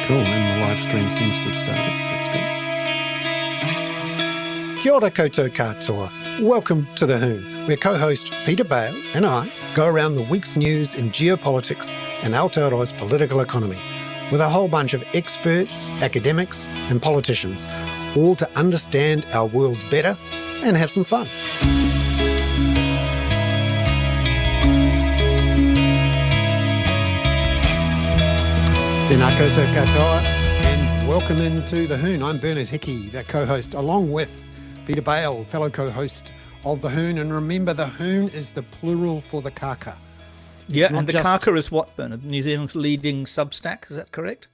Cool, and the live stream seems to have started. That's good. Kia ora koutou katoa. Welcome to the Hoon, where co-host Peter Bale and I go around the week's news in geopolitics and Aotearoa's political economy with a whole bunch of experts, academics and politicians, all to understand our worlds better and have some fun. Tēnā koutou katoa, and welcome into the Hoon. I'm Bernard Hickey, the co-host, along with Peter Bale, fellow co-host of the Hoon. And remember, the Hoon is the plural for the kaka. Yeah, and the kaka is what, Bernard? New Zealand's leading Substack, is that correct?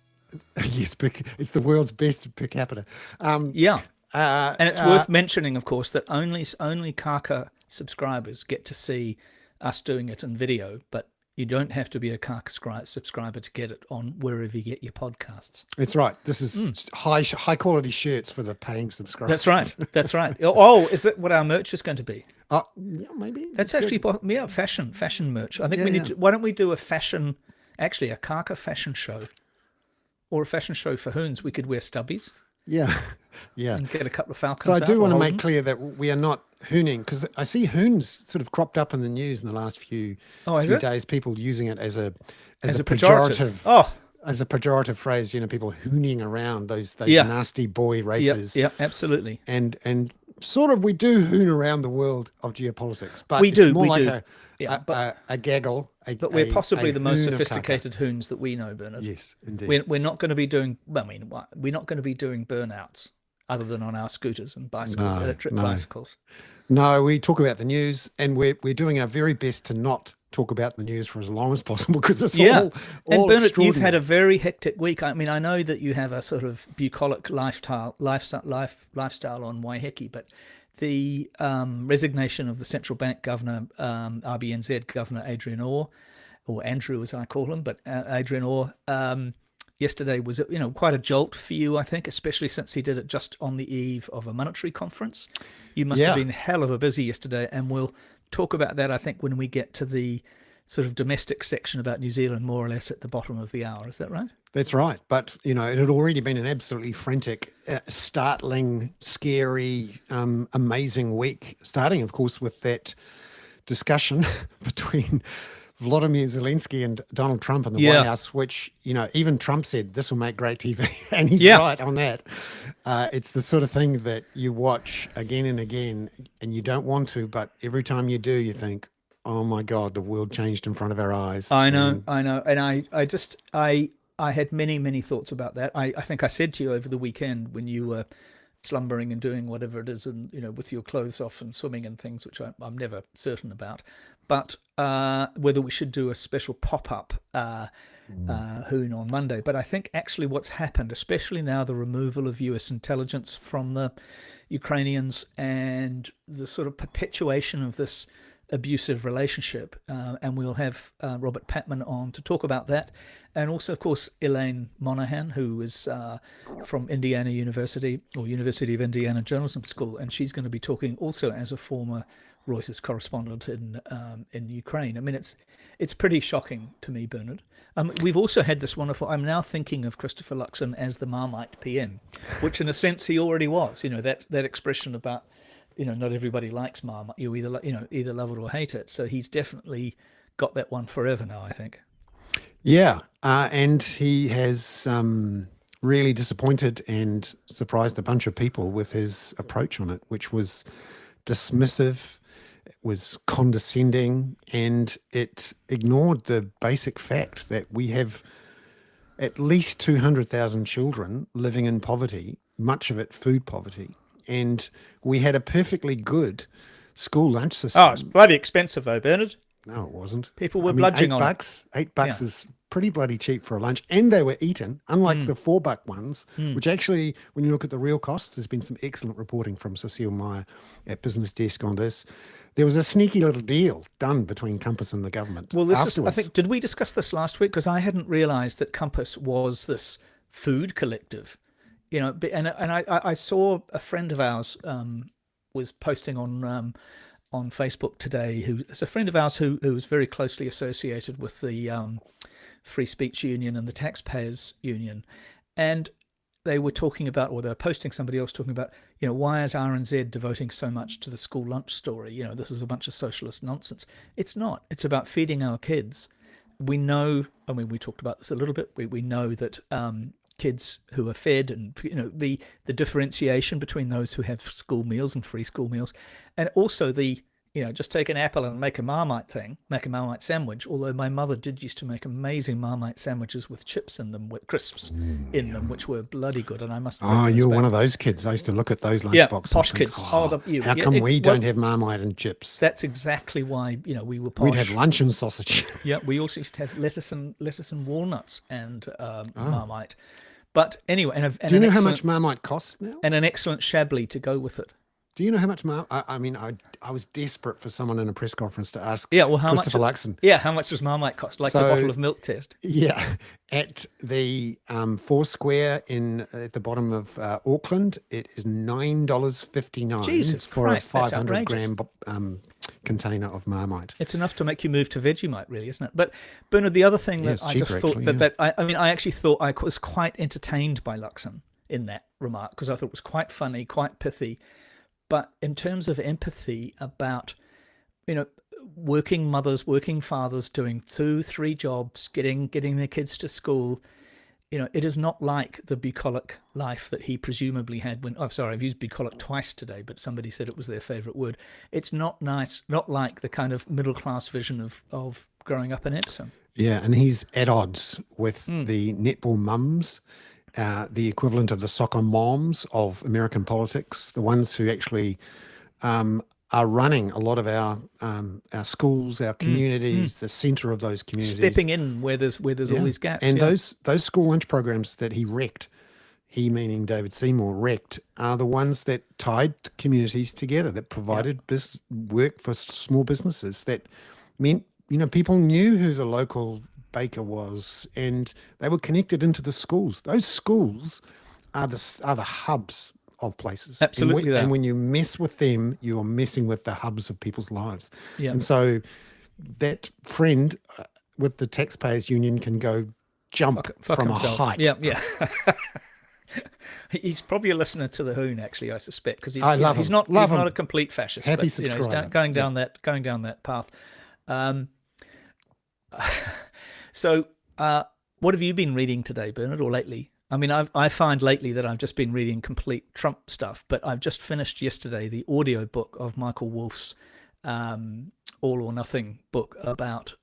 Yes, it's the world's best per capita. And it's worth mentioning, of course, that only kaka subscribers get to see us doing it in video, but you don't have to be a kaka subscriber to get it on wherever you get your podcasts. That's right. This is high quality shirts for the paying subscribers. That's right. That's right. Oh, is that what our merch is going to be? Yeah, maybe. That's actually fashion merch. I think we need to. Why don't we do a kaka fashion show, or a fashion show for Hoons? We could wear stubbies. Yeah. And get a couple of falcons. So I do want to make clear that we are not hooning, because I see hoons sort of cropped up in the news in the last few days. People using it as a pejorative. As a pejorative phrase, people hooning around those nasty boy races. Yeah, absolutely. And sort of we do hoon around the world of geopolitics, but we do. A gaggle. But we're possibly the most sophisticated hoons that we know, Bernard. Yes, indeed. We're not going to be doing. We're not going to be doing burnouts other than on our scooters and electric bicycles. No, we talk about the news, and we're doing our very best to not talk about the news for as long as possible, because it's all and Bernard, you've had a very hectic week. I mean, I know that you have a sort of bucolic lifestyle on Waiheke, but the resignation of the central bank governor, RBNZ governor Adrian Orr, or Andrew as I call him, but Adrian Orr, yesterday was quite a jolt for you, I think, especially since he did it just on the eve of a monetary conference. You must have been hell of a busy yesterday, and we'll talk about that, I think, when we get to the sort of domestic section about New Zealand, more or less at the bottom of the hour. Is that right? That's right. But, it had already been an absolutely frantic, startling, scary, amazing week, starting, of course, with that discussion between Vladimir Zelensky and Donald Trump in the White House, which, even Trump said, this will make great TV. And he's right on that. It's the sort of thing that you watch again and again, and you don't want to, but every time you do, you think, oh my God, the world changed in front of our eyes. I know. And I had many, many thoughts about that. I think I said to you over the weekend when you were slumbering and doing whatever it is, and with your clothes off and swimming and things, which I'm never certain about, but whether we should do a special pop-up Hoon on Monday. But I think actually what's happened, especially now the removal of US intelligence from the Ukrainians and the sort of perpetuation of this abusive relationship, and we'll have Robert Patman on to talk about that, and also, of course, Elaine Monahan, who is from Indiana University, or University of Indiana Journalism School, and she's going to be talking also as a former Reuters correspondent in Ukraine. I mean, it's pretty shocking to me, Bernard. We've also had this wonderful. I'm now thinking of Christopher Luxon as the Marmite PM, which in a sense he already was. That expression about, not everybody likes Marmite. You either love it or hate it. So he's definitely got that one forever now, I think. Yeah, and he has really disappointed and surprised a bunch of people with his approach on it, which was dismissive, it was condescending, and it ignored the basic fact that we have at least 200,000 children living in poverty, much of it food poverty. And we had a perfectly good school lunch system. Oh, it's bloody expensive though, Bernard. No, it wasn't. People were bludging on $8. $8 is pretty bloody cheap for a lunch, and they were eaten, unlike the $4 ones, which actually, when you look at the real costs, there's been some excellent reporting from Cecile Meyer at Business Desk on this. There was a sneaky little deal done between Compass and the government. Well, I think, did we discuss this last week? Because I hadn't realised that Compass was this food collective. And I saw a friend of ours was posting on Facebook today, who is a friend of ours who was very closely associated with the Free Speech Union and the Taxpayers Union, and they were talking about, or they were posting somebody else talking about, why is RNZ devoting so much to the school lunch story? This is a bunch of socialist nonsense. It's not. It's about feeding our kids. We know, we talked about this a little bit. We know that kids who are fed, and the differentiation between those who have school meals and free school meals, and also the just take an apple and make a Marmite sandwich. Although my mother used to make amazing Marmite sandwiches with chips in them, with crisps in them, which were bloody good. And I must. Oh, you're one of those kids. I used to look at those lunchboxes. Posh kids. How come we don't have Marmite and chips? That's exactly why we were posh. We'd have lunch and sausage. Yeah, we also used to have lettuce and walnuts and Marmite. But anyway, do you know how much Marmite costs now? And an excellent Chablis to go with it. Do you know how much I was desperate for someone in a press conference to ask how Christopher much, Luxon. Yeah, how much does Marmite cost? Like the bottle of milk test. Yeah, at the Four Square at the bottom of Auckland, it is $9.59 Jesus for Christ, a 500 gram container of Marmite. It's enough to make you move to Vegemite, really, isn't it? But Bernard, the other thing that I just thought I actually thought I was quite entertained by Luxon in that remark, because I thought it was quite funny, quite pithy. But in terms of empathy about, working mothers, working fathers doing 2-3 jobs, getting their kids to school, it is not like the bucolic life that he presumably had when, I've used bucolic twice today, but somebody said it was their favorite word. It's not nice, not like the kind of middle-class vision of growing up in Epsom. Yeah, and he's at odds with the netball mums, the equivalent of the soccer moms of American politics, the ones who actually are running a lot of our schools, our communities, the centre of those communities, stepping in where there's all these gaps. And those school lunch programs that he wrecked, he meaning David Seymour wrecked, are the ones that tied communities together, that provided work for small businesses, that meant people knew who the local baker was, and they were connected into the schools. Those schools are the hubs of places. Absolutely. And when you mess with them, you are messing with the hubs of people's lives. Yeah. And so that friend with the Taxpayers Union can go jump from himself. A height. Yeah. He's probably a listener to the Hoon, actually, I suspect, because he's not a complete fascist. Happy but, subscriber. He's going down that path. So, what have you been reading today, Bernard, or lately? I mean, I find lately that I've just been reading complete Trump stuff, but I've just finished yesterday the audio book of Michael Wolff's All or Nothing book about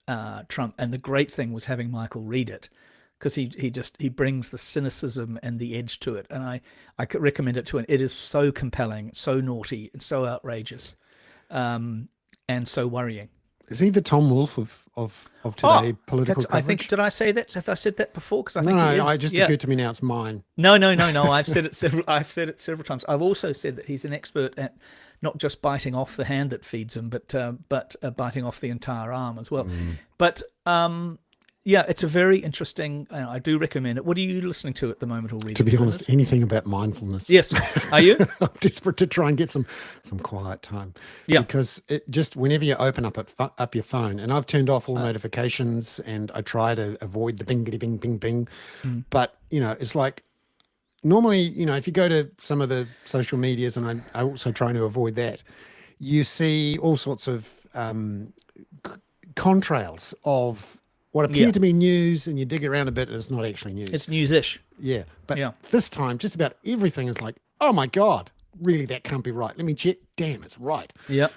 Trump. And the great thing was having Michael read it, because he brings the cynicism and the edge to it. And I could recommend it to him. It is so compelling, so naughty, and so outrageous, and so worrying. Is he the Tom Wolfe of today political coverage? I think, did I say that? Have I said that before? Because No, I just occurred to me now. It's mine. No. I've said it several times. I've also said that he's an expert at not just biting off the hand that feeds him, but biting off the entire arm as well. But it's a very interesting. I do recommend it. What are you listening to at the moment or reading? To be honest, anything about mindfulness. Yes. Are you? I'm desperate to try and get some quiet time. Yeah. Because it just, whenever you open up your phone, and I've turned off all notifications, and I try to avoid the bingity bing bing bing. But it's like, normally, if you go to some of the social medias, and I also try to avoid that, you see all sorts of contrails of what appear to be news, and you dig around a bit, and it's not actually news. It's news-ish. Yeah. But this time, just about everything is like, oh my God, really, that can't be right. Let me check. Damn, it's right. Yeah.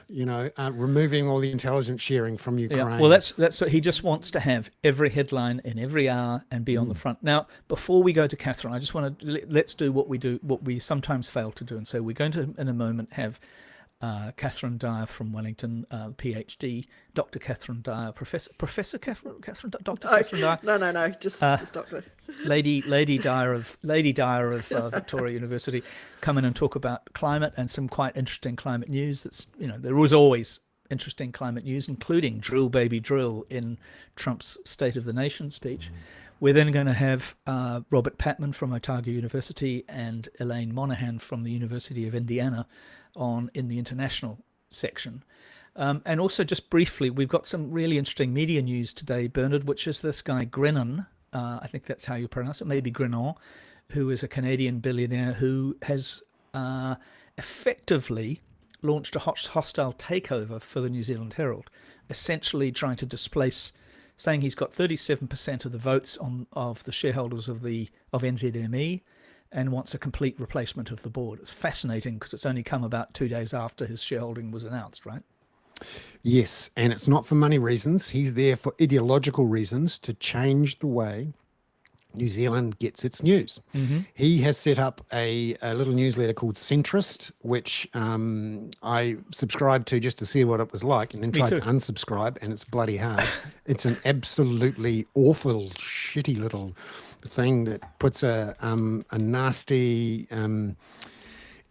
Removing all the intelligence sharing from Ukraine. Yeah. Well, that's what he just wants to have every headline in every hour and be on the front. Now, before we go to Catherine, I just want to let's do what we sometimes fail to do, and so we're going to in a moment have Catherine Dyer from Wellington, PhD, Dr. Catherine Dyer, Professor Catherine, Dr. Catherine Dyer. No, just Doctor. Lady Dyer of Victoria University, come in and talk about climate and some quite interesting climate news. That's there was always interesting climate news, including drill baby drill in Trump's State of the Nation speech. We're then going to have Robert Patman from Otago University and Elaine Monahan from the University of Indiana in the international section. And also, just briefly, we've got some really interesting media news today, Bernard, which is this guy Grennan, I think that's how you pronounce it, maybe Grennan, who is a Canadian billionaire who has effectively launched a hostile takeover for the New Zealand Herald, essentially trying to displace, saying he's got 37% of the votes of the shareholders of NZME, and wants a complete replacement of the board. It's fascinating because it's only come about 2 days after his shareholding was announced, right? Yes, and it's not for money reasons. He's there for ideological reasons to change the way New Zealand gets its news. He has set up a little newsletter called Centrist, which I subscribed to just to see what it was like, and then tried to unsubscribe, and it's bloody hard. It's an absolutely awful, shitty little thing that puts a nasty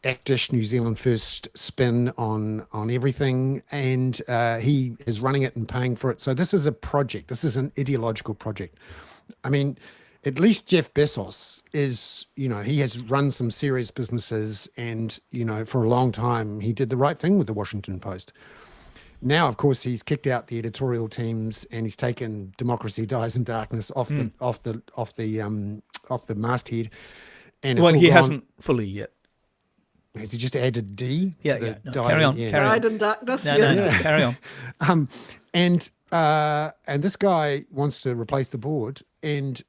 actish New Zealand first spin on everything, and he is running it and paying for it. So this is a project. This is an ideological project. I mean, at least Jeff Bezos is, he has run some serious businesses, and, for a long time, he did the right thing with the Washington Post. Now, of course, he's kicked out the editorial teams, and he's taken Democracy Dies in Darkness off the masthead. And well, he hasn't fully yet. Has he just added D? Yeah. No, carry on. Died in Darkness. No, carry on. And this guy wants to replace the board and,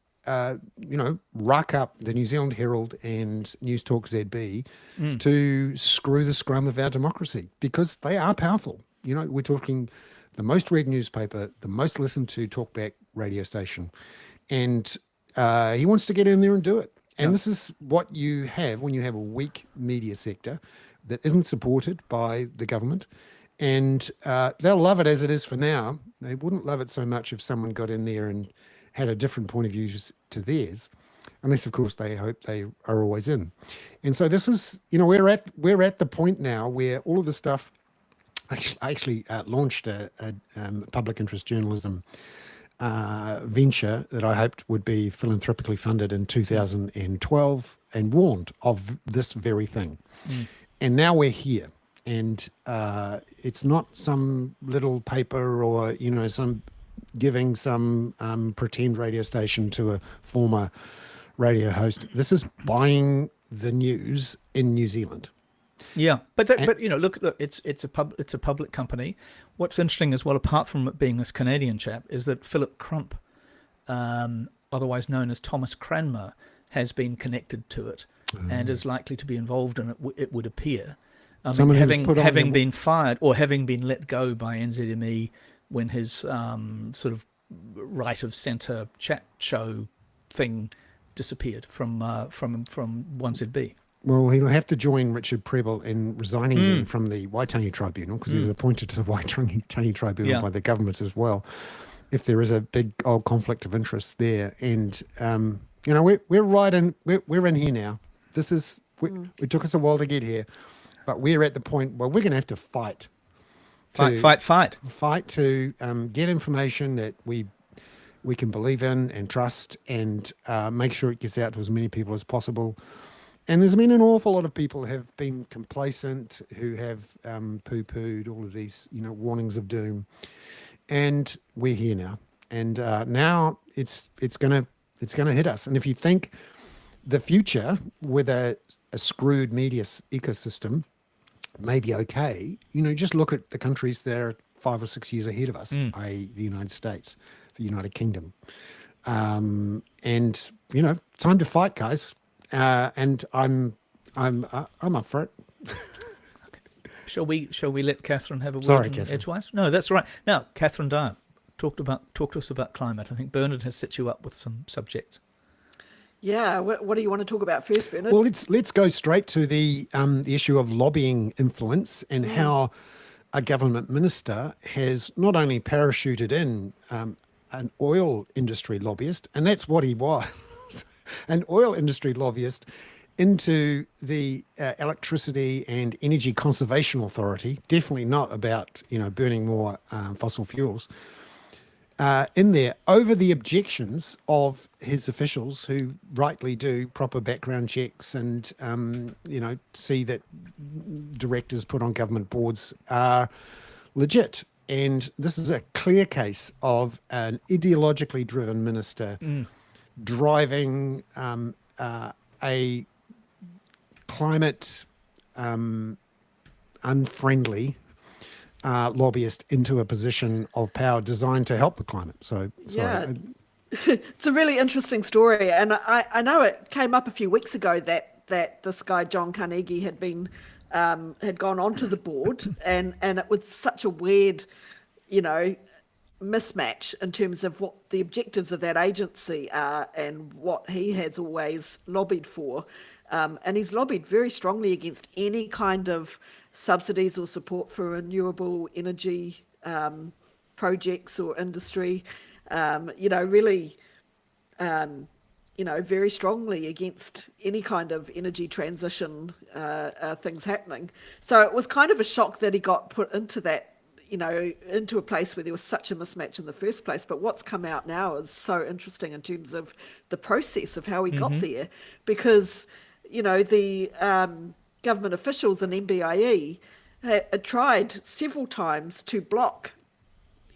ruck up the New Zealand Herald and News Talk ZB to screw the scrum of our democracy, because they are powerful. We're talking the most read newspaper, the most listened to talkback radio station, and he wants to get in there and do it. And this is what you have when you have a weak media sector that isn't supported by the government. And they'll love it as it is for now. They wouldn't love it so much if someone got in there and had a different point of view to theirs, unless, of course, they hope they are always in. And so this is, we're at the point now where all of the stuff. I actually launched a public interest journalism venture that I hoped would be philanthropically funded in 2012, and warned of this very thing. And now we're here, and it's not some little paper or some giving some pretend radio station to a former radio host. This is buying the news in New Zealand. Yeah, but look, it's a public company. What's interesting as well, apart from it being this Canadian chap, is that Philip Crump, otherwise known as Thomas Cranmer, has been connected to it and is likely to be involved in it. It would appear, having been fired or having been let go by NZME when his sort of right of centre chat show thing disappeared from 1ZB. Well, he'll have to join Richard Prebble in resigning from the Waitangi Tribunal, because he was appointed to the Waitangi Tribunal by the government as well, if there is a big old conflict of interest there. And, we're in here now. This is, it took us a while to get here, but we're at the point where we're going to have to fight. Fight to get information that we can believe in and trust, and make sure it gets out to as many people as possible. And there's been an awful lot of people who have been complacent, who have poo-pooed all of these, warnings of doom. And we're here now. And now it's gonna hit us. And if you think the future with a screwed media ecosystem may be okay, just look at the countries that are 5 or 6 years ahead of us, i.e. the United States, the United Kingdom. And time to fight, guys. And I'm up for it. Shall we let Catherine have a word? Sorry, Catherine. Edgewise? No, that's all right. Now, Catherine Dyer, talk to us about climate. I think Bernard has set you up with some subjects. Yeah, what do you want to talk about first, Bernard? Well, let's go straight to the issue of lobbying influence, and how a government minister has not only parachuted in an oil industry lobbyist, and that's what he was. An oil industry lobbyist, into the Electricity and Energy Conservation Authority, definitely not about burning more fossil fuels, in there over the objections of his officials, who rightly do proper background checks and see that directors put on government boards are legit. And this is a clear case of an ideologically driven minister driving a climate unfriendly lobbyist into a position of power designed to help the climate. So, sorry. It's a really interesting story, and I know it came up a few weeks ago that this guy John Carnegie had been had gone onto the board, and it was such a weird, mismatch in terms of what the objectives of that agency are and what he has always lobbied for. And he's lobbied very strongly against any kind of subsidies or support for renewable energy projects or industry, really, very strongly against any kind of energy transition things happening. So it was kind of a shock that he got put into that, into a place where there was such a mismatch in the first place. But what's come out now is so interesting in terms of the process of how he got there, because, the government officials in MBIE had tried several times to block,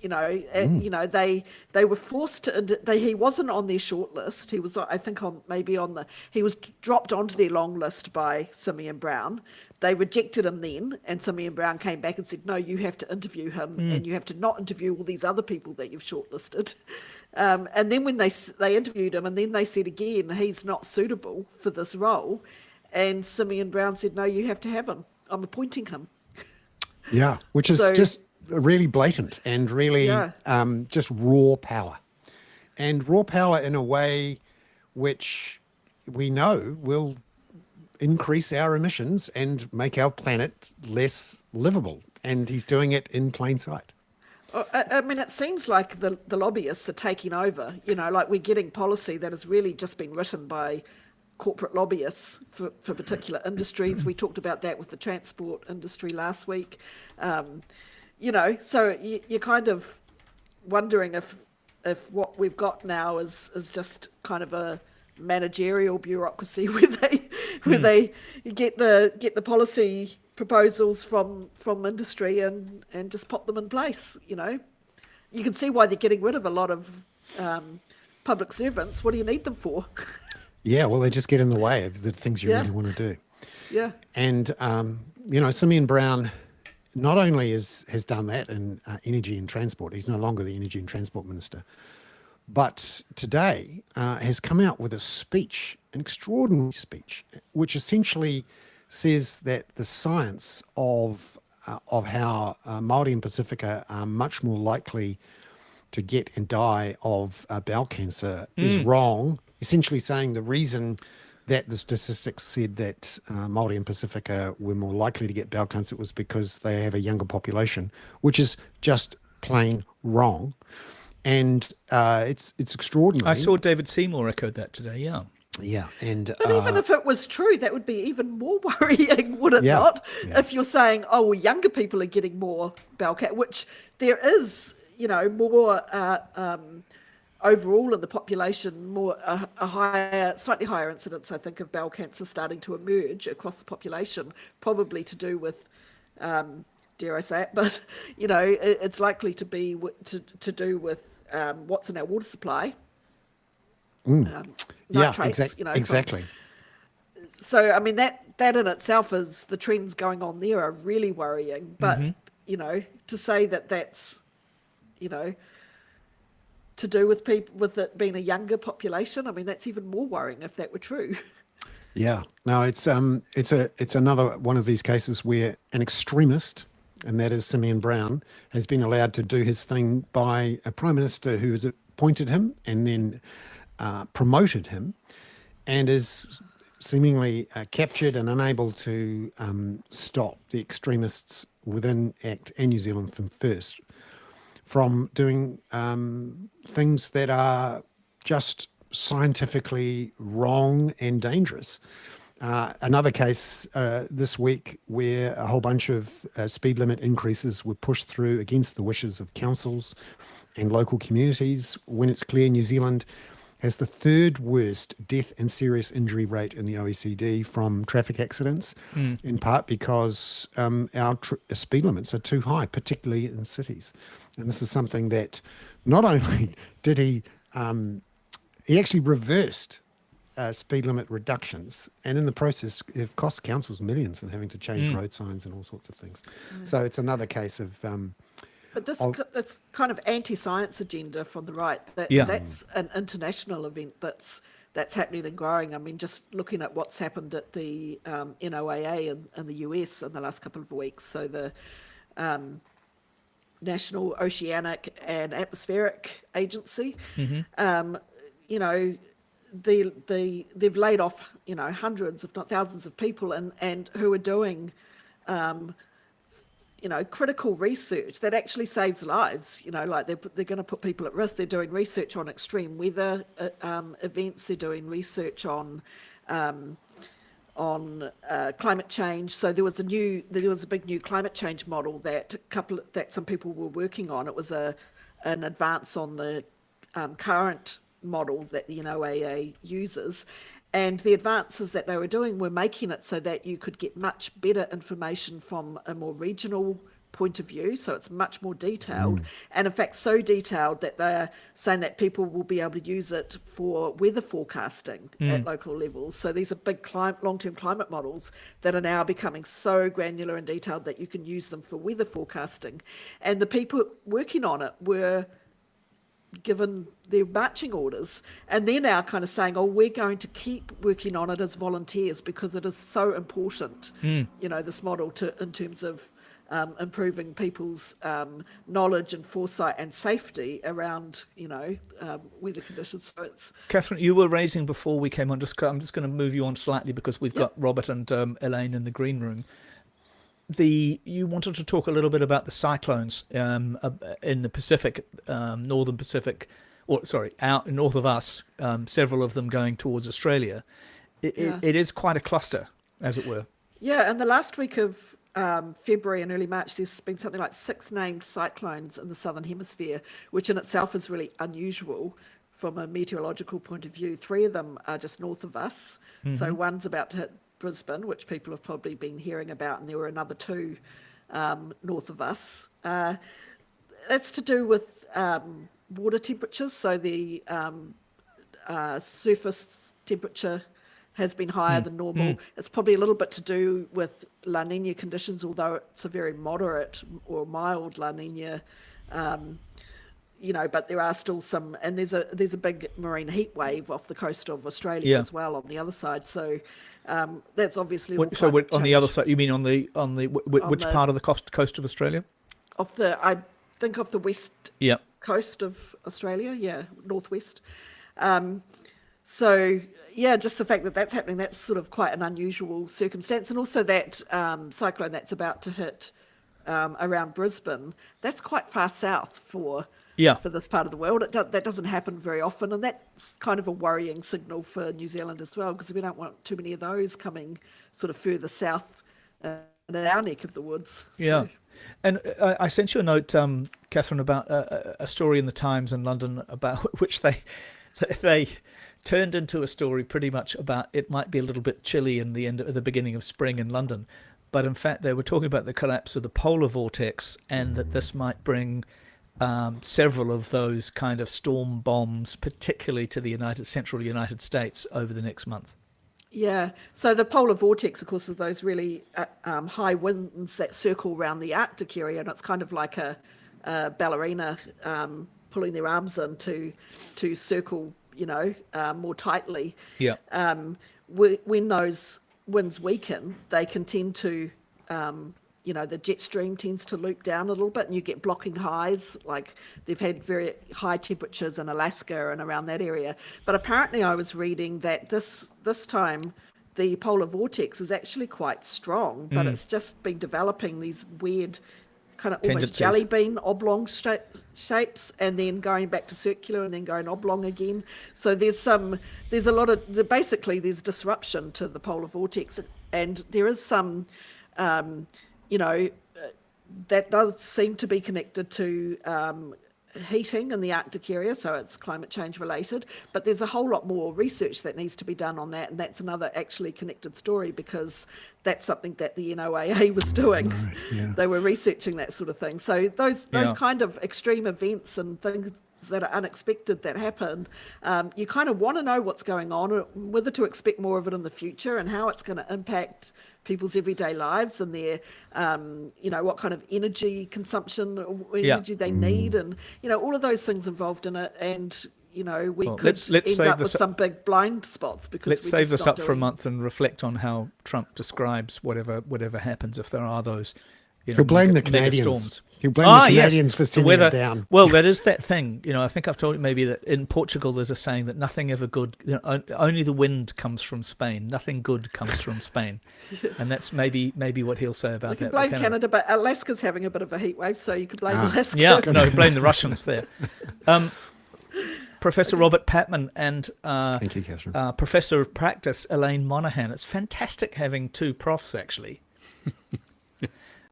they were forced to, he wasn't on their short list. He was, I think, he was dropped onto their long list by Simeon Brown. They rejected him then, and Simeon Brown came back and said, no, you have to interview him, and you have to not interview all these other people that you've shortlisted. And then when they interviewed him, and then they said again, he's not suitable for this role. And Simeon Brown said, no, you have to have him. I'm appointing him. Yeah, which is just really blatant and really just raw power. And raw power in a way which we know will increase our emissions and make our planet less livable. And he's doing it in plain sight. I mean, it seems like the lobbyists are taking over, like we're getting policy that has really just been written by corporate lobbyists for particular industries. We talked about that with the transport industry last week. So you're kind of wondering if what we've got now is just kind of a managerial bureaucracy where they get the policy proposals from industry and just pop them in place. You can see why they're getting rid of a lot of public servants. What do you need them for? Yeah, well, they just get in the way of the things you really want to do. Yeah. And Simeon Brown not only has done that in energy and transport, he's no longer the energy and transport minister, but today has come out with a speech, an extraordinary speech, which essentially says that the science of how Māori and Pacifica are much more likely to get and die of bowel cancer is wrong, essentially saying the reason that the statistics said that Māori and Pacifica were more likely to get bowel cancer was because they have a younger population, which is just plain wrong. And it's extraordinary. I saw David Seymour echoed that today, yeah. Yeah. And but even if it was true, that would be even more worrying, would it not? Yeah. If you're saying, oh, well, younger people are getting more bowel cancer, which there is, more overall in the population, more a higher, slightly higher incidence, I think, of bowel cancer starting to emerge across the population, probably to do with, dare I say it, but it's likely to be to do with what's in our water supply. Nitrates, exactly. So I mean that in itself is the trends going on there are really worrying. But to say that that's to do with people with it being a younger population, I mean that's even more worrying if that were true. Yeah, no, it's another one of these cases where an extremist, and that is Simeon Brown, has been allowed to do his thing by a prime minister who has appointed him and then promoted him, and is seemingly captured and unable to stop the extremists within ACT and New Zealand First from doing things that are just scientifically wrong and dangerous. Another case this week where a whole bunch of speed limit increases were pushed through against the wishes of councils and local communities, when it's clear New Zealand has the third worst death and serious injury rate in the OECD from traffic accidents, in part because our speed limits are too high, particularly in cities. And this is something that not only did he actually reversed speed limit reductions, and in the process it cost councils millions in having to change road signs and all sorts of things. So it's another case of But that's kind of anti-science agenda from the right. Yeah. That's an international event that's happening and growing. I mean, just looking at what's happened at the NOAA in the US in the last couple of weeks. So the National Oceanic and Atmospheric Agency, you know, they've laid off, you know, hundreds, if not thousands of people, and who are doing you know, critical research that actually saves lives. You know, like they're going to put people at risk. They're doing research on extreme weather events. They're doing research on climate change. So there was a big new climate change model that some people were working on. It was an advance on the current model that the NOAA uses. And the advances that they were doing were making it so that you could get much better information from a more regional point of view. So it's much more detailed. And in fact, so detailed that they're saying that people will be able to use it for weather forecasting at local levels. So these are big long-term climate models that are now becoming so granular and detailed that you can use them for weather forecasting. And the people working on it were given their marching orders, and they're now kind of saying, oh, we're going to keep working on it as volunteers because it is so important, you know, this model in terms of improving people's knowledge and foresight and safety around, you know, weather conditions. So it's... Catherine, you were raising before we came on, I'm just going to move you on slightly because we've got Robert and Elaine in the green room. You wanted to talk a little bit about the cyclones in the Pacific, northern Pacific, out north of us, several of them going towards Australia. It is quite a cluster, as it were. Yeah, and the last week of February and early March, there's been something like 6 named cyclones in the southern hemisphere, which in itself is really unusual from a meteorological point of view. 3 of them are just north of us. So one's about to hit Brisbane, which people have probably been hearing about, and there were another 2 north of us. It's to do with water temperatures. So the surface temperature has been higher than normal. It's probably a little bit to do with La Nina conditions, although it's a very moderate or mild La Nina. You know, but there are still some, and there's a big marine heat wave off the coast of Australia as well on the other side. So that's obviously all so on the other side, you mean on the which part of the coast of Australia? I think off the west coast of Australia, northwest. So yeah, just the fact that that's happening, that's sort of quite an unusual circumstance, and also that cyclone that's about to hit around Brisbane, that's quite far south for this part of the world. That doesn't happen very often, and that's kind of a worrying signal for New Zealand as well, because we don't want too many of those coming sort of further south in our neck of the woods. Yeah. And I sent you a note, Catherine, about a story in the Times in London about which they turned into a story pretty much about it might be a little bit chilly in the beginning of spring in London. But in fact, they were talking about the collapse of the polar vortex, and that this might bring several of those kind of storm bombs, particularly to the central United States over the next month. Yeah, so the polar vortex, of course, are those really high winds that circle around the Arctic area, and it's kind of like a ballerina pulling their arms in to circle, you know, more tightly. Yeah. When those winds weaken, they can tend to, you know, the jet stream tends to loop down a little bit, and you get blocking highs. Like they've had very high temperatures in Alaska and around that area. But apparently I was reading that this time the polar vortex is actually quite strong, but it's just been developing these weird kind of almost jelly bean oblong shapes, and then going back to circular, and then going oblong again. So there's a lot of, basically there's disruption to the polar vortex, and there is some, you know, that does seem to be connected to heating in the Arctic area, so it's climate change related, but there's a whole lot more research that needs to be done on that, and that's another actually connected story, because that's something that the NOAA was doing. Right, yeah. They were researching that sort of thing. So those kind of extreme events and things that are unexpected that happen, you kind of want to know what's going on, whether to expect more of it in the future and how it's going to impact people's everyday lives and their, what kind of energy consumption, energy they need, and, all of those things involved in it. And, we could end up with some big blind spots because let's save this up for a month and reflect on how Trump describes whatever happens if there are those. He'll blame the Canadians. Storms. He'll blame the Canadians for sending it down. Well, that is that thing. I think I've told you maybe that in Portugal there's a saying that nothing ever good, only the wind comes from Spain. Nothing good comes from Spain, and that's maybe what he'll say about that. You can blame Canada, but Alaska's having a bit of a heat wave, so you could blame Alaska. Yeah, no, blame the Russians there. Professor Robert Patman and thank you, Catherine. Professor of Practice Elaine Monaghan. It's fantastic having two profs actually.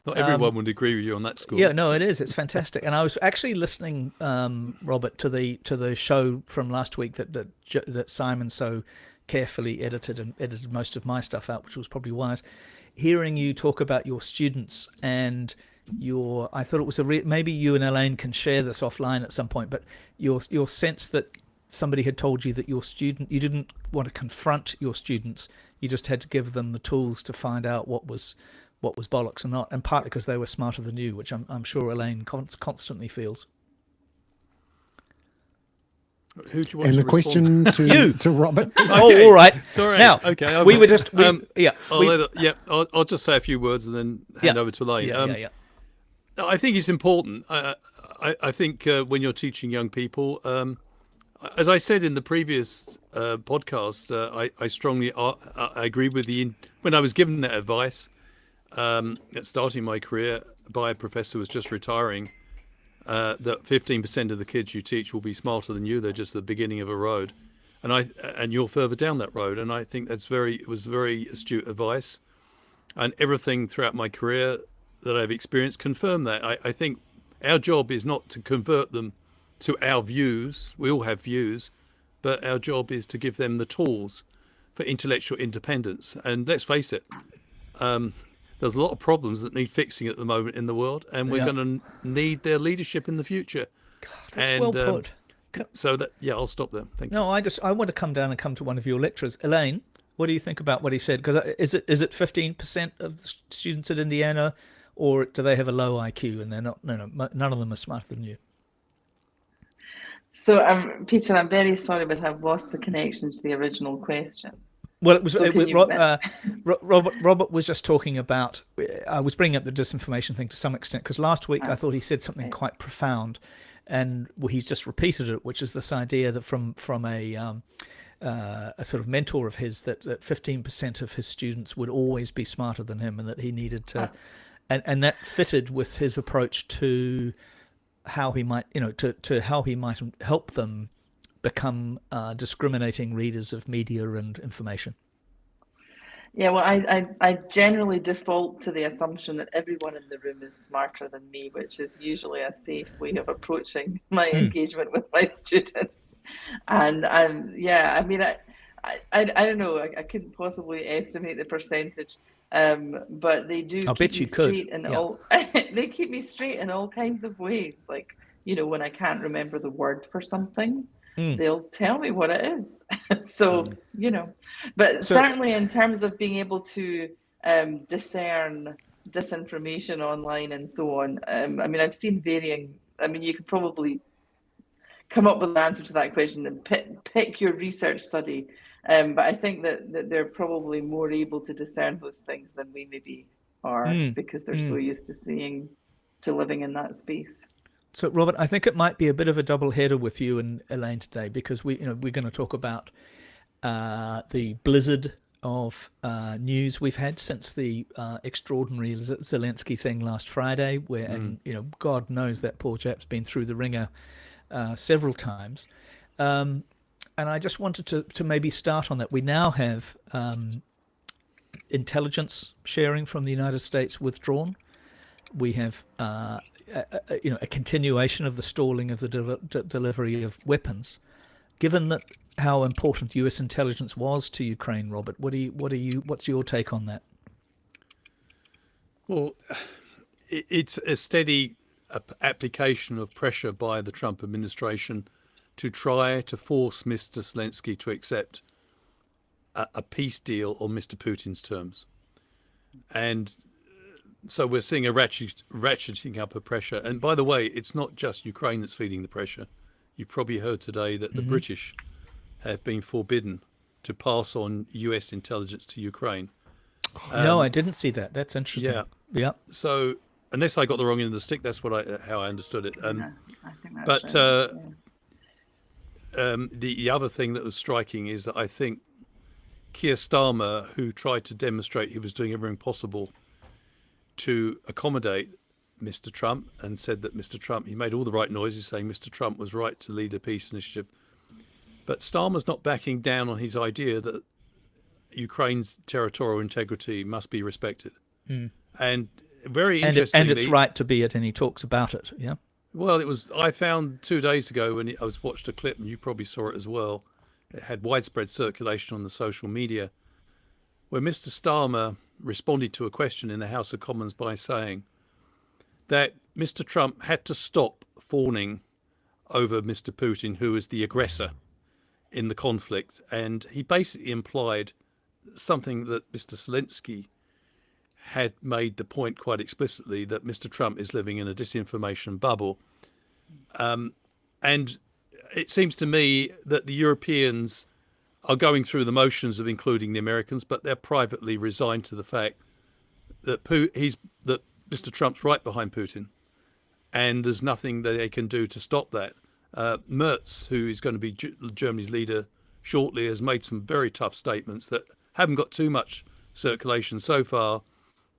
Not everyone would agree with you on that score. Yeah, no, it is. It's fantastic. And I was actually listening, Robert, to the show from last week that Simon so carefully edited most of my stuff out, which was probably wise. Hearing you talk about your students and I thought it was maybe you and Elaine can share this offline at some point, but your sense that somebody had told you that you didn't want to confront your students, you just had to give them the tools to find out what was bollocks or not, and partly because they were smarter than you, which I'm sure Elaine constantly feels. Who do you want and to the question to Robert. Okay. Oh, all right. Sorry. Now, okay. I'll I'll just say a few words and then hand over to Elaine. I think it's important. I think when you're teaching young people, as I said in the previous podcast, I strongly I agree with when I was given that advice. At starting my career by a professor who was just retiring, that 15% of the kids you teach will be smarter than you. They're just the beginning of a road, and you're further down that road. And I think it was very astute advice, and everything throughout my career that I've experienced confirmed that. I think our job is not to convert them to our views. We all have views, but our job is to give them the tools for intellectual independence. And let's face it, there's a lot of problems that need fixing at the moment in the world, and we're going to need their leadership in the future. God, that's well put. I'll stop there. Thank you. No, I want to come down and come to one of your lectures. Elaine, what do you think about what he said? Because is it 15% of the students at Indiana, or do they have a low IQ and they're not? No, none of them are smarter than you. So, Peter, I'm very sorry, but I've lost the connection to the original question. Well, Robert was just talking about. I was bringing up the disinformation thing to some extent because last week I thought he said something quite profound, and he's just repeated it, which is this idea that from a sort of mentor of his that 15% of his students would always be smarter than him, and that he needed to, and that fitted with his approach to how he might, to how he might help them become discriminating readers of media and information. Yeah, well, I generally default to the assumption that everyone in the room is smarter than me, which is usually a safe way of approaching my engagement with my students. And I don't know, I couldn't possibly estimate the percentage, but they do. I bet you could. They keep me straight in all kinds of ways. Like, when I can't remember the word for something, they'll tell me what it is. But certainly in terms of being able to discern disinformation online and so on, I've seen varying. You could probably come up with an answer to that question and pick your research study. But I think that they're probably more able to discern those things than we maybe are because they're so used to living in that space. So, Robert, I think it might be a bit of a double header with you and Elaine today because we're going to talk about the blizzard of news we've had since the extraordinary Zelensky thing last Friday, and God knows that poor chap's been through the ringer several times. And I just wanted to maybe start on that. We now have intelligence sharing from the United States withdrawn. we have a continuation of the stalling of the delivery of weapons. Given that how important U.S. intelligence was to Ukraine, Robert, what's your take on that? Well, it's a steady application of pressure by the Trump administration to try to force Mr. Zelensky to accept a peace deal on Mr. Putin's terms. And so we're seeing a ratcheting up of pressure. And by the way, it's not just Ukraine that's feeding the pressure. You probably heard today that the British have been forbidden to pass on US intelligence to Ukraine. No, I didn't see that. That's interesting. Yeah. So unless I got the wrong end of the stick, that's how I understood it. I think that's the other thing that was striking is that I think Keir Starmer, who tried to demonstrate he was doing everything possible to accommodate Mr. Trump, and said that Mr. Trump, he made all the right noises saying Mr. Trump was right to lead a peace initiative. But Starmer's not backing down on his idea that Ukraine's territorial integrity must be respected. And very interestingly, and it's right to be it, and he talks about it. Yeah. Well, I found 2 days ago when I watched a clip, and you probably saw it as well. It had widespread circulation on the social media, where Mr. Starmer responded to a question in the House of Commons by saying that Mr. Trump had to stop fawning over Mr. Putin, who was the aggressor in the conflict. And he basically implied something that Mr. Zelensky had made the point quite explicitly, that Mr. Trump is living in a disinformation bubble. And it seems to me that the Europeans are going through the motions of including the Americans, but they're privately resigned to the fact that Mr. Trump's right behind Putin, and there's nothing that they can do to stop that. Merz, who is going to be Germany's leader shortly, has made some very tough statements that haven't got too much circulation so far,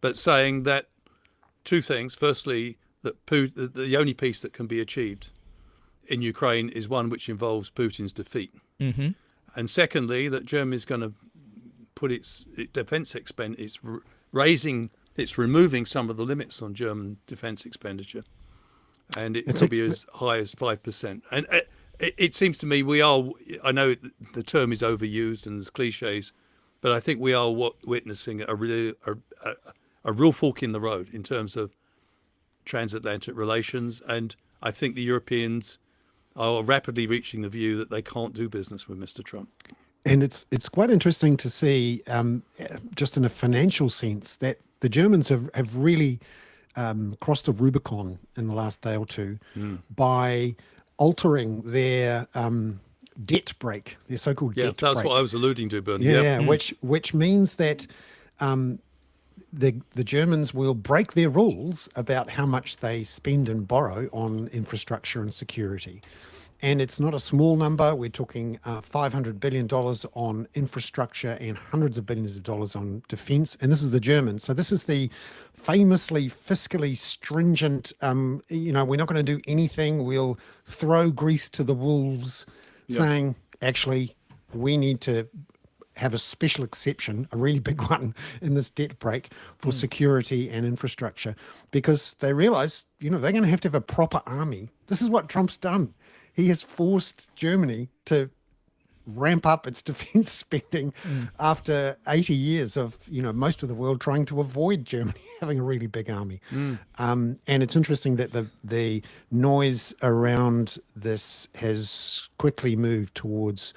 but saying that two things. Firstly, that the only peace that can be achieved in Ukraine is one which involves Putin's defeat. And secondly, that Germany is going to put its defence expenditure, it's removing some of the limits on German defence expenditure, and it will be as high as 5%. And it seems to me I know the term is overused and there's cliches, but I think we are witnessing a real fork in the road in terms of transatlantic relations. And I think the Europeans are rapidly reaching the view that they can't do business with Mr. Trump. And it's quite interesting to see, just in a financial sense, that the Germans have really crossed a Rubicon in the last day or two by altering their debt brake, their so-called debt brake. Yeah, that's what I was alluding to, Bernie. Yeah, which means that the Germans will break their rules about how much they spend and borrow on infrastructure and security. And it's not a small number. We're talking $500 billion on infrastructure and hundreds of billions of dollars on defense. And this is the Germans. So this is the famously fiscally stringent, we're not going to do anything. We'll throw grease to the wolves, saying, actually, we need to have a special exception, a really big one, in this debt break for security and infrastructure, because they realize, they're going to have a proper army. This is what Trump's done. He has forced Germany to ramp up its defense spending after 80 years of, most of the world trying to avoid Germany having a really big army. And it's interesting that the noise around this has quickly moved towards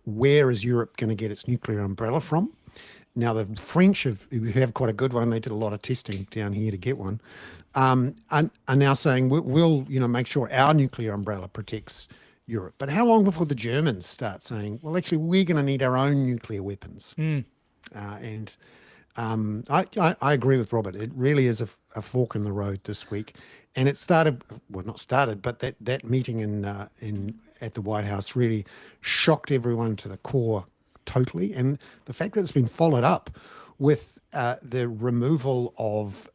where is Europe going to get its nuclear umbrella from? Now, the French who have quite a good one. They did a lot of testing down here to get one. Are now saying we'll make sure our nuclear umbrella protects Europe. But how long before the Germans start saying, well, actually, we're going to need our own nuclear weapons? I agree with Robert. It really is a fork in the road this week. And it started, well, not started, but that meeting at the White House really shocked everyone to the core totally. And the fact that it's been followed up with the removal of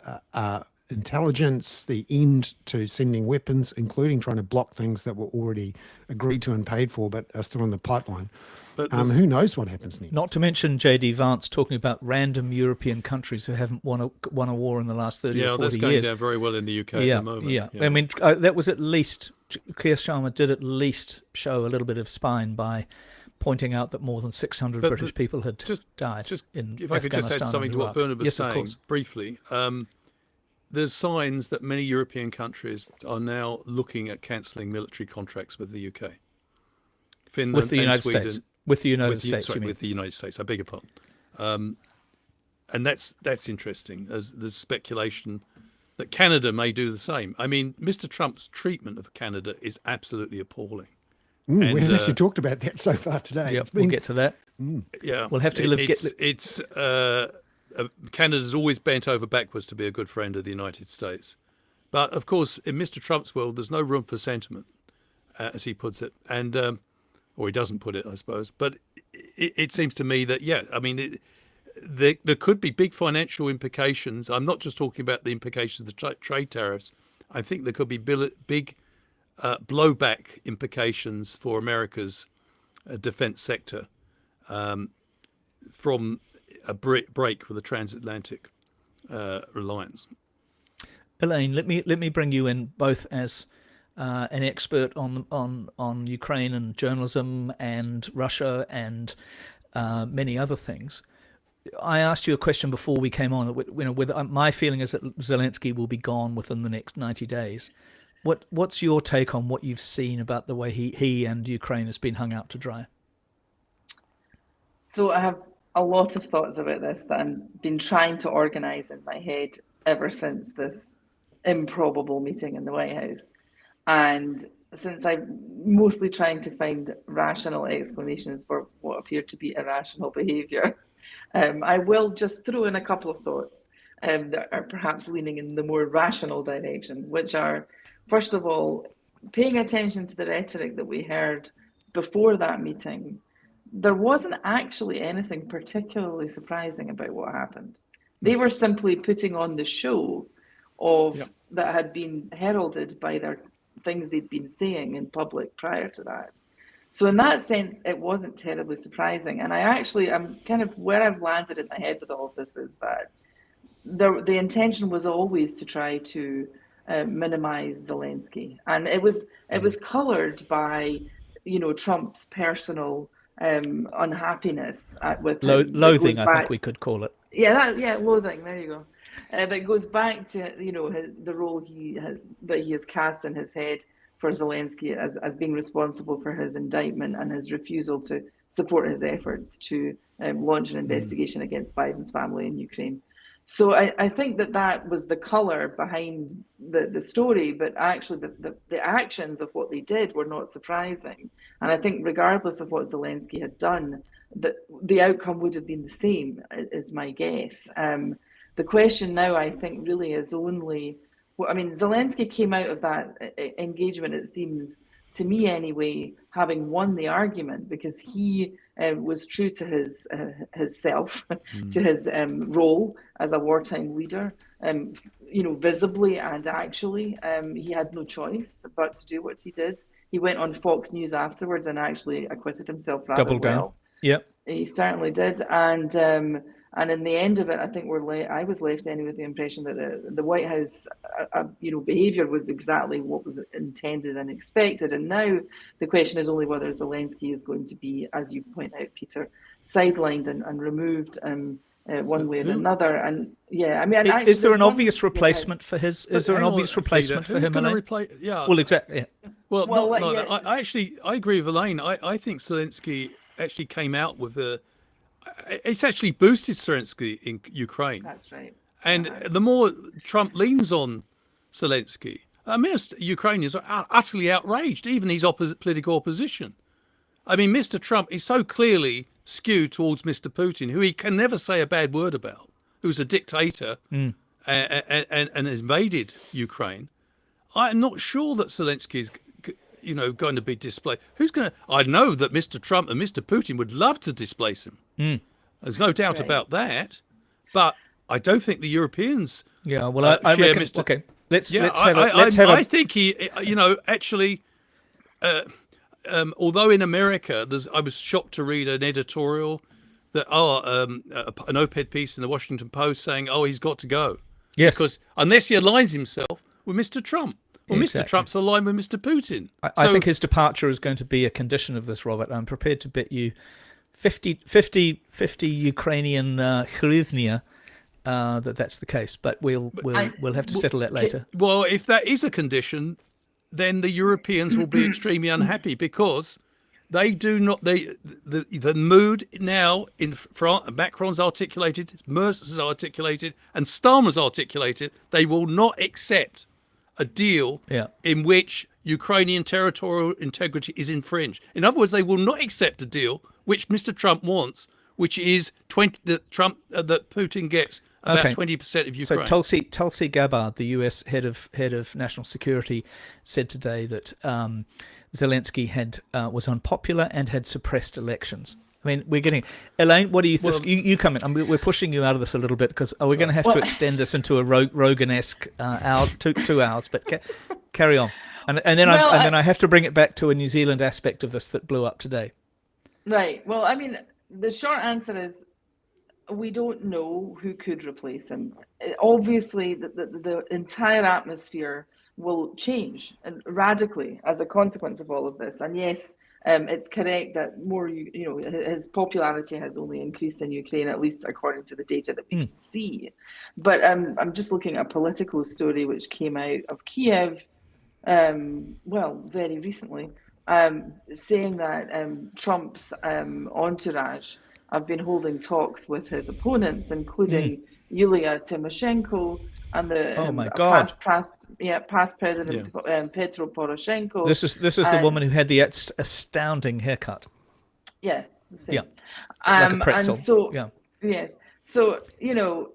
intelligence, the end to sending weapons, including trying to block things that were already agreed to and paid for, but are still in the pipeline. But Who knows what happens next? Not to mention J.D. Vance talking about random European countries who haven't won a war in the last 30 or 40 that's years. going down very well in the UK at the moment. Yeah. I mean, that was at least, Keir Starmer did at least show a little bit of spine by pointing out that more than 600 British people had died in if I could just add something to what Bernard was saying briefly. There's signs that many European countries are now looking at cancelling military contracts with the UK. Finland with the and United Sweden, States. With the United States, you mean? With the United States, I beg your pardon. And that's interesting, as there's speculation that Canada may do the same. I mean, Mr. Trump's treatment of Canada is absolutely appalling. We haven't actually talked about that so far today. Yeah, we'll get to that. Yeah, we'll have to Canada's always bent over backwards to be a good friend of the United States, but of course, in Mr. Trump's world, there's no room for sentiment, as he puts it, and or he doesn't put it, I suppose. But it seems to me that there could be big financial implications. I'm not just talking about the implications of the trade tariffs. I think there could be big blowback implications for America's defense sector from a break with the transatlantic alliance. Elaine, let me bring you in both as an expert on Ukraine and journalism and Russia and many other things. I asked you a question before we came on. Whether my feeling is that Zelensky will be gone within the next 90 days. What's your take on what you've seen about the way he and Ukraine has been hung out to dry? So I have a lot of thoughts about this that I've been trying to organise in my head ever since this improbable meeting in the White House. And since I'm mostly trying to find rational explanations for what appeared to be irrational behaviour, I will just throw in a couple of thoughts that are perhaps leaning in the more rational direction, which are, first of all, paying attention to the rhetoric that we heard before that meeting. There wasn't actually anything particularly surprising about what happened. They were simply putting on the show that had been heralded by their things they'd been saying in public prior to that. So in that sense, it wasn't terribly surprising. And I'm kind of where I've landed in my head with all of this is that the intention was always to try to minimize Zelensky. And it was colored by, Trump's personal unhappiness with loathing, I think we could call it. Loathing. There you go. That goes back to the role that he has cast in his head for Zelensky as being responsible for his indictment and his refusal to support his efforts to launch an investigation against Biden's family in Ukraine. So I think that was the color behind the story, but actually the actions of what they did were not surprising. And I think regardless of what Zelensky had done, the outcome would have been the same, is my guess. The question now, I think, really is only, Zelensky came out of that engagement, it seemed, to me anyway, having won the argument because he was true to his self, to his role as a wartime leader, visibly and actually. He had no choice but to do what he did. He went on Fox News afterwards and actually acquitted himself rather well. Double down. Yep. He certainly did. And in the end of it, I think I was left anyway with the impression that the White House, behaviour was exactly what was intended and expected. And now the question is only whether Zelensky is going to be, as you point out, Peter, sidelined and removed one way or another. And is there an obvious replacement for his? Is there an obvious replacement for him? Well, exactly. Yeah. Well, I agree with Elaine. I think Zelensky actually came out with it's actually boosted Zelensky in Ukraine. That's right. And the more Trump leans on Zelensky, Ukrainians are utterly outraged, even his political opposition. Mr. Trump is so clearly skewed towards Mr. Putin, who he can never say a bad word about, who's a dictator and invaded Ukraine. I'm not sure that Zelensky is going to be displaced. I know that Mr. Trump and Mr. Putin would love to displace him. There's no doubt about that. But I don't think the Europeans. Yeah, well, I share reckon. Mr. Okay, let's Yeah, have I think he, actually, although in America, I was shocked to read an editorial that, an op-ed piece in the Washington Post saying, he's got to go. Yes. Because unless he aligns himself with Mr. Trump, or Exactly. Mr. Trump's aligned with Mr. Putin. I think his departure is going to be a condition of this, Robert. I'm prepared to bet you 50 Ukrainian hryvnia that's the case, but we'll have to settle that later. Well, if that is a condition, then the Europeans will be extremely unhappy, because they do not. The mood now in France, Macron's articulated, Mercer's articulated, and Starmer's articulated. They will not accept a deal in which Ukrainian territorial integrity is infringed. In other words, they will not accept a deal which Mr. Trump wants, which is that Putin gets about 20% of Ukraine. So Tulsi Gabbard, the U.S. head of national security, said today that Zelensky was unpopular and had suppressed elections. I mean, we're getting... Elaine, what do you think? You come in. We're pushing you out of this a little bit, because we're going to have to extend this into a Rogan-esque hour, 2 hours, but carry on. And then I have to bring it back to a New Zealand aspect of this that blew up today. Right. Well, I mean, the short answer is we don't know who could replace him. Obviously, the entire atmosphere will change and radically as a consequence of all of this. And yes, it's correct that his popularity has only increased in Ukraine, at least according to the data that we can see. But I'm just looking at a political story which came out of Kiev, very recently, saying that Trump's entourage have been holding talks with his opponents, including Yulia Tymoshenko and the past president Petro Poroshenko. This is the woman who had the astounding haircut. Yeah, the same. Yeah, like a pretzel. And so, yeah. Yes. So,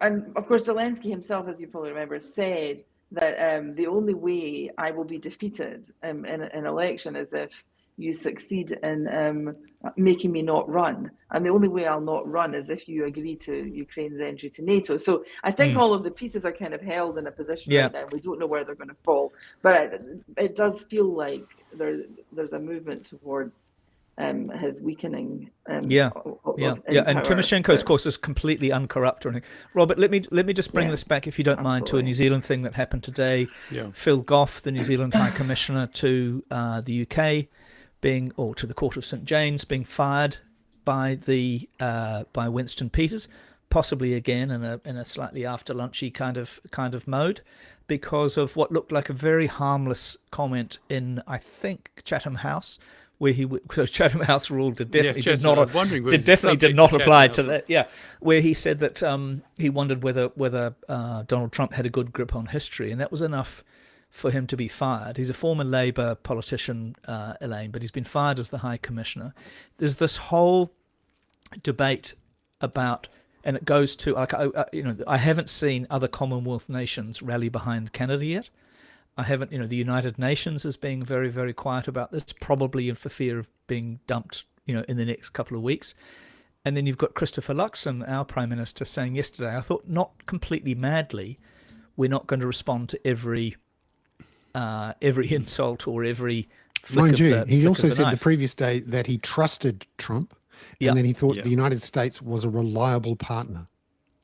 and of course, Zelensky himself, as you probably remember, said that the only way I will be defeated in an election is if you succeed in making me not run. And the only way I'll not run is if you agree to Ukraine's entry to NATO. So I think all of the pieces are kind of held in a position right now. We don't know where they're going to fall. But it does feel like there's a movement towards his weakening. And Tymoshenko, of course, is completely uncorrupt or anything. Robert, let me just bring this back, if you don't mind, to a New Zealand thing that happened today. Phil Goff, the New Zealand High Commissioner to the UK, to the Court of St James, being fired by Winston Peters, possibly again in a slightly after lunchy kind of mode, because of what looked like a very harmless comment in, I think, Chatham House, where Chatham House rule did not apply to that. Yeah, where he said that he wondered whether Donald Trump had a good grip on history, and that was enough for him to be fired. He's a former Labour politician, Elaine, but he's been fired as the High Commissioner. There's this whole debate about, and it goes to I haven't seen other Commonwealth nations rally behind Canada yet. I haven't, the United Nations is being very, very quiet about this, probably for fear of being dumped, in the next couple of weeks. And then you've got Christopher Luxon, our Prime Minister, saying yesterday, I thought not completely madly, we're not going to respond to every insult or every flick he also said knife. The previous day that he trusted Trump and that he thought the United States was a reliable partner.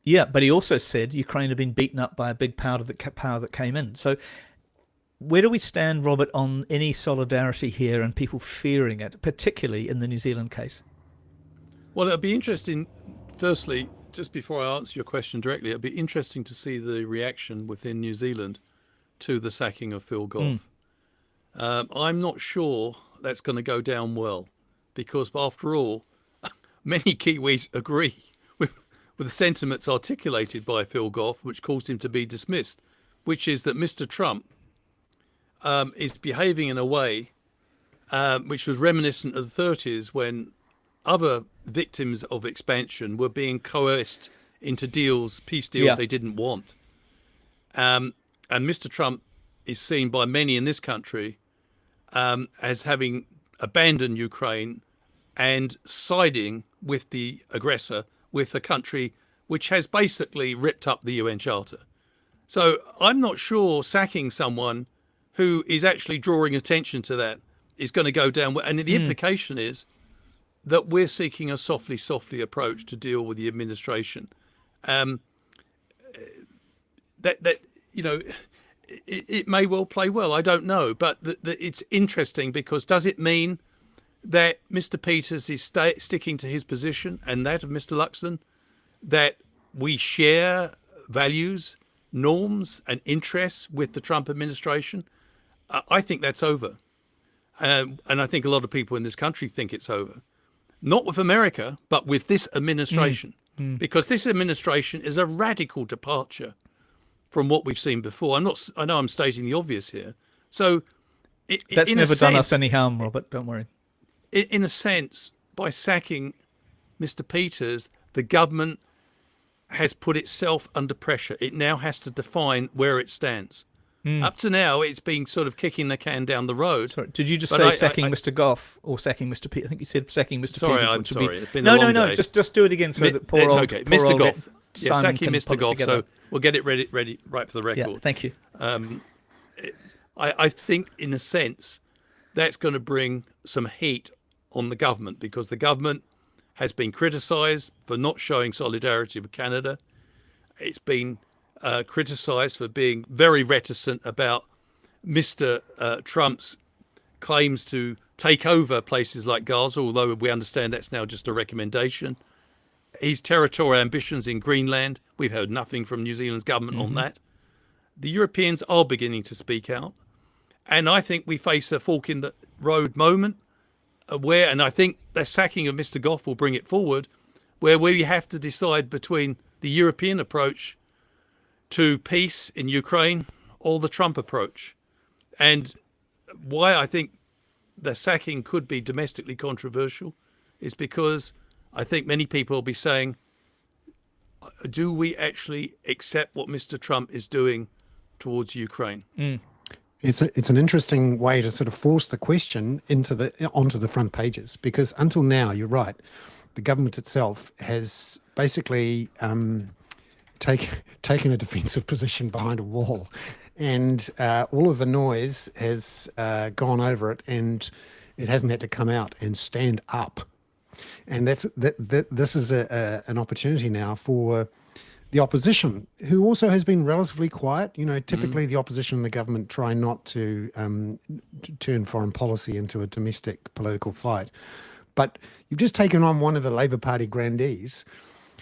Yeah, but he also said Ukraine had been beaten up by a big power that came in. So where do we stand, Robert, on any solidarity here and people fearing it, particularly in the New Zealand case? Well, it'll be interesting, firstly, just before I answer your question directly, it'll be interesting to see the reaction within New Zealand to the sacking of Phil Goff. I'm not sure that's going to go down well, because after all, many Kiwis agree with the sentiments articulated by Phil Goff, which caused him to be dismissed, which is that Mr. Trump is behaving in a way which was reminiscent of the 30s, when other victims of expansion were being coerced into peace deals they didn't want. And Mr. Trump is seen by many in this country as having abandoned Ukraine and siding with the aggressor, with a country which has basically ripped up the UN Charter. So I'm not sure sacking someone who is actually drawing attention to that is going to go down. And the implication is that we're seeking a softly approach to deal with the administration. It may well play well. I don't know, but it's interesting because does it mean that Mr. Peters is sticking to his position and that of Mr. Luxon, that we share values, norms, and interests with the Trump administration? I think that's over, and I think a lot of people in this country think it's over. Not with America, but with this administration, because this administration is a radical departure from what we've seen before. I know I'm stating the obvious here. So that's never done us any harm, Robert. Don't worry. In a sense, by sacking Mr. Peters, the government has put itself under pressure. It now has to define where it stands. Up to now, it's been sort of kicking the can down the road. Sorry, did you just say sacking Mr. Goff or sacking Mr. Peters? I think you said sacking Mr. Sorry, Peters. I'm sorry. It's been no, a long no. day. Just do it again so that poor old Mr. Goff. Simon sacking can Mr. Goff. So we'll get it ready right for the record. Yeah, thank you. I think, in a sense, that's going to bring some heat on the government because the government has been criticised for not showing solidarity with Canada. It's been criticised for being very reticent about Mr. Trump's claims to take over places like Gaza, although we understand that's now just a recommendation. His territorial ambitions in Greenland, we've heard nothing from New Zealand's government on that. The Europeans are beginning to speak out. And I think we face a fork in the road moment where, and I think the sacking of Mr. Goff will bring it forward, where we have to decide between the European approach to peace in Ukraine or the Trump approach. And why I think the sacking could be domestically controversial is because I think many people will be saying, do we actually accept what Mr. Trump is doing towards Ukraine? It's an interesting way to sort of force the question onto the front pages, because until now, you're right, the government itself has basically taken a defensive position behind a wall, and all of the noise has gone over it, and it hasn't had to come out and stand up. And this is an opportunity now for the opposition, who also has been relatively quiet. Typically the opposition and the government try not to turn foreign policy into a domestic political fight. But you've just taken on one of the Labour Party grandees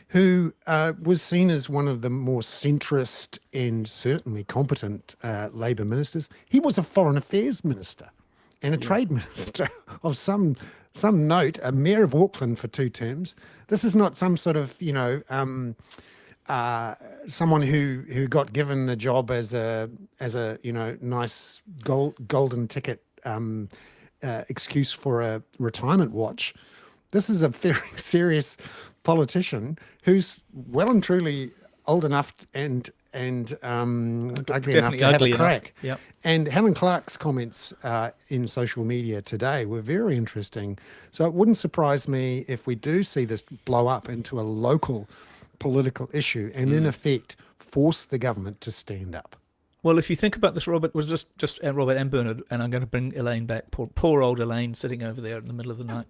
who was seen as one of the more centrist and certainly competent Labour ministers. He was a foreign affairs minister and a trade minister of some note, a mayor of Auckland for 2 terms. This is not some sort of, someone who got given the job as a nice golden ticket excuse for a retirement watch. This is a very serious politician who's well and truly old enough and ugly enough to have a crack. Yep. And Helen Clark's comments in social media today were very interesting. So it wouldn't surprise me if we do see this blow up into a local political issue and in effect force the government to stand up. Well, if you think about this, Robert, was just Robert and Bernard, and I'm going to bring Elaine back. Poor old Elaine sitting over there in the middle of the night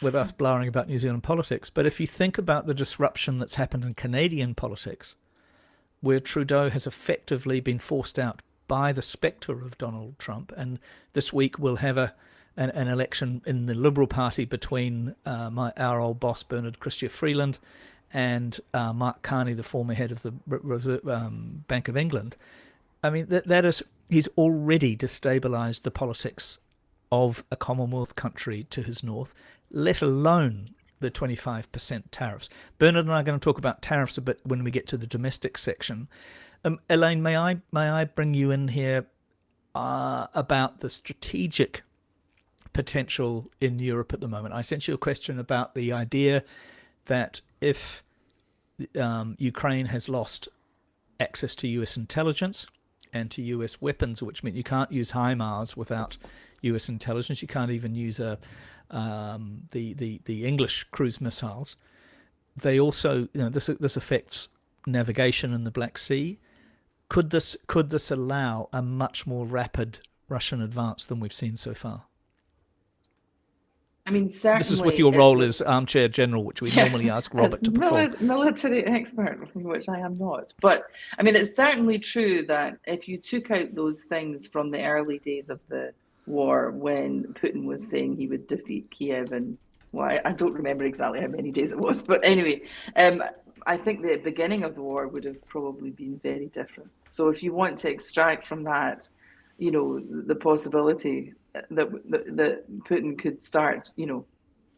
with us blaring about New Zealand politics. But if you think about the disruption that's happened in Canadian politics, where Trudeau has effectively been forced out by the spectre of Donald Trump, and this week we'll have an election in the Liberal Party between our old boss Bernard Christian-Freeland and Mark Carney, the former head of the Bank of England. I mean, he's already destabilised the politics of a Commonwealth country to his north, let alone the 25% tariffs. Bernard and I are going to talk about tariffs a bit when we get to the domestic section. Elaine, may I bring you in here about the strategic potential in Europe at the moment? I sent you a question about the idea that if Ukraine has lost access to US intelligence and to US weapons, which means you can't use HIMARS without US intelligence, you can't even use the English cruise missiles. they also, this affects navigation in the Black Sea. Could this allow a much more rapid Russian advance than we've seen so far? I mean, certainly. This is with your role as armchair general, which we normally ask Robert to perform. Military expert, which I am not. But I mean, it's certainly true that if you took out those things from the early days of the war, when Putin was saying he would defeat Kiev, and I don't remember exactly how many days it was, but anyway, I think the beginning of the war would have probably been very different. So if you want to extract from that, the possibility that Putin could start,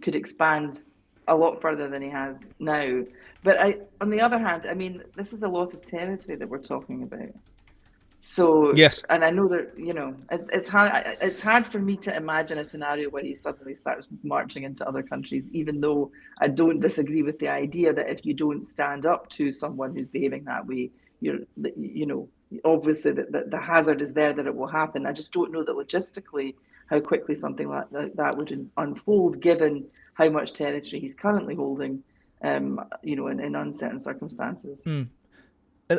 could expand a lot further than he has now. But on the other hand, I mean, this is a lot of territory that we're talking about. So yes, and I know that it's hard for me to imagine a scenario where he suddenly starts marching into other countries, even though I don't disagree with the idea that if you don't stand up to someone who's behaving that way, obviously the hazard is there that it will happen. I just don't know that logistically how quickly something like that would unfold, given how much territory he's currently holding, in uncertain circumstances.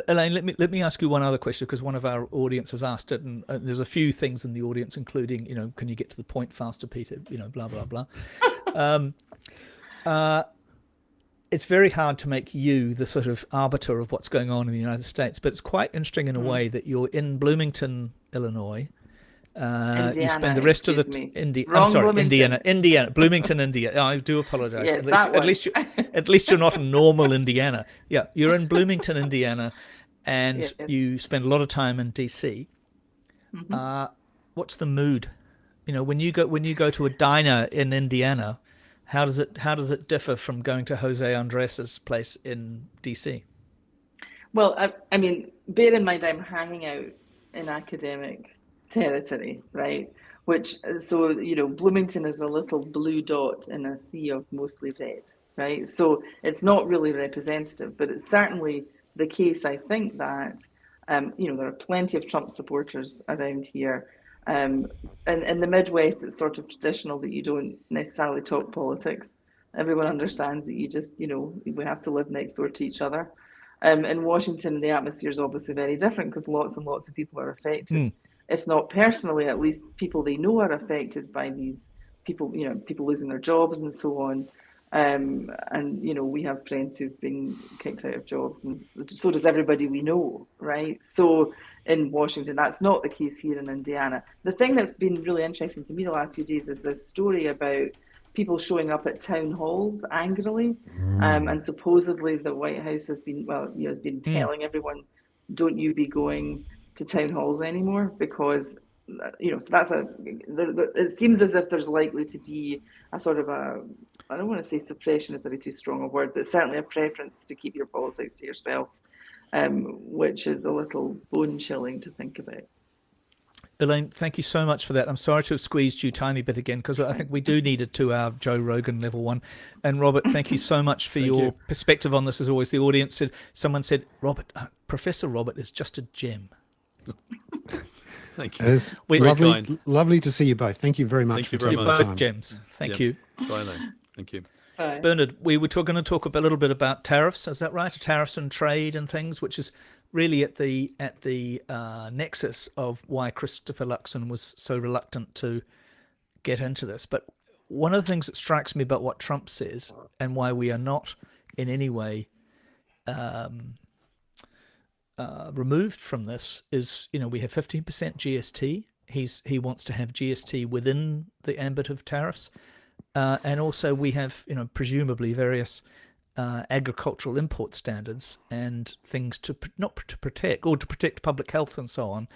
Elaine, let me ask you one other question, because one of our audience has asked it, and there's a few things in the audience, including, can you get to the point faster, Peter? Blah blah blah. It's very hard to make you the sort of arbiter of what's going on in the United States, but it's quite interesting in a way that you're in Bloomington, Illinois. Indiana, you spend the rest of the Indiana, Bloomington, Indiana. I do apologize. Yes, at least you're not in normal Indiana. Yeah, you're in Bloomington, Indiana, and yes. You spend a lot of time in DC. Mm-hmm. What's the mood? When you go to a diner in Indiana, how does it differ from going to Jose Andres's place in DC? Well, I mean, bear in mind I'm hanging out in academic territory, right? Bloomington is a little blue dot in a sea of mostly red, right? So it's not really representative, but it's certainly the case, I think, that there are plenty of Trump supporters around here. In the Midwest, it's sort of traditional that you don't necessarily talk politics. Everyone understands that you just, we have to live next door to each other. In Washington, the atmosphere is obviously very different because lots and lots of people are affected. If not personally, at least people they know are affected by these people, people losing their jobs and so on. We have friends who've been kicked out of jobs, and so does everybody we know, right? So in Washington, that's not the case here in Indiana. The thing that's been really interesting to me the last few days is this story about people showing up at town halls angrily, and supposedly the White House has been, telling everyone, don't you be going to town halls anymore, because so that's it seems as if there's likely to be a sort of I don't want to say suppression is maybe too strong a word, but certainly a preference to keep your politics to yourself, which is a little bone chilling to think about. Elaine, thank you so much for that. I'm sorry to have squeezed you a tiny bit again, because I think we do need a 2-hour Joe Rogan level one. And Robert, thank you so much for your perspective on this. As always, the audience someone said, Robert, Professor Robert is just a gem. Thank you. It's lovely to see you both. Thank you very much. Thank you very much. Both gems. Thank you. Bye, Elaine. Thank you. Bye. Bernard, we were going to talk a little bit about tariffs. Is that right? Tariffs and trade and things, which is really at the nexus of why Christopher Luxon was so reluctant to get into this. But one of the things that strikes me about what Trump says and why we are not in any way removed from this is, we have 15% GST. He wants to have GST within the ambit of tariffs, and also we have, presumably various agricultural import standards and things to protect public health and so on.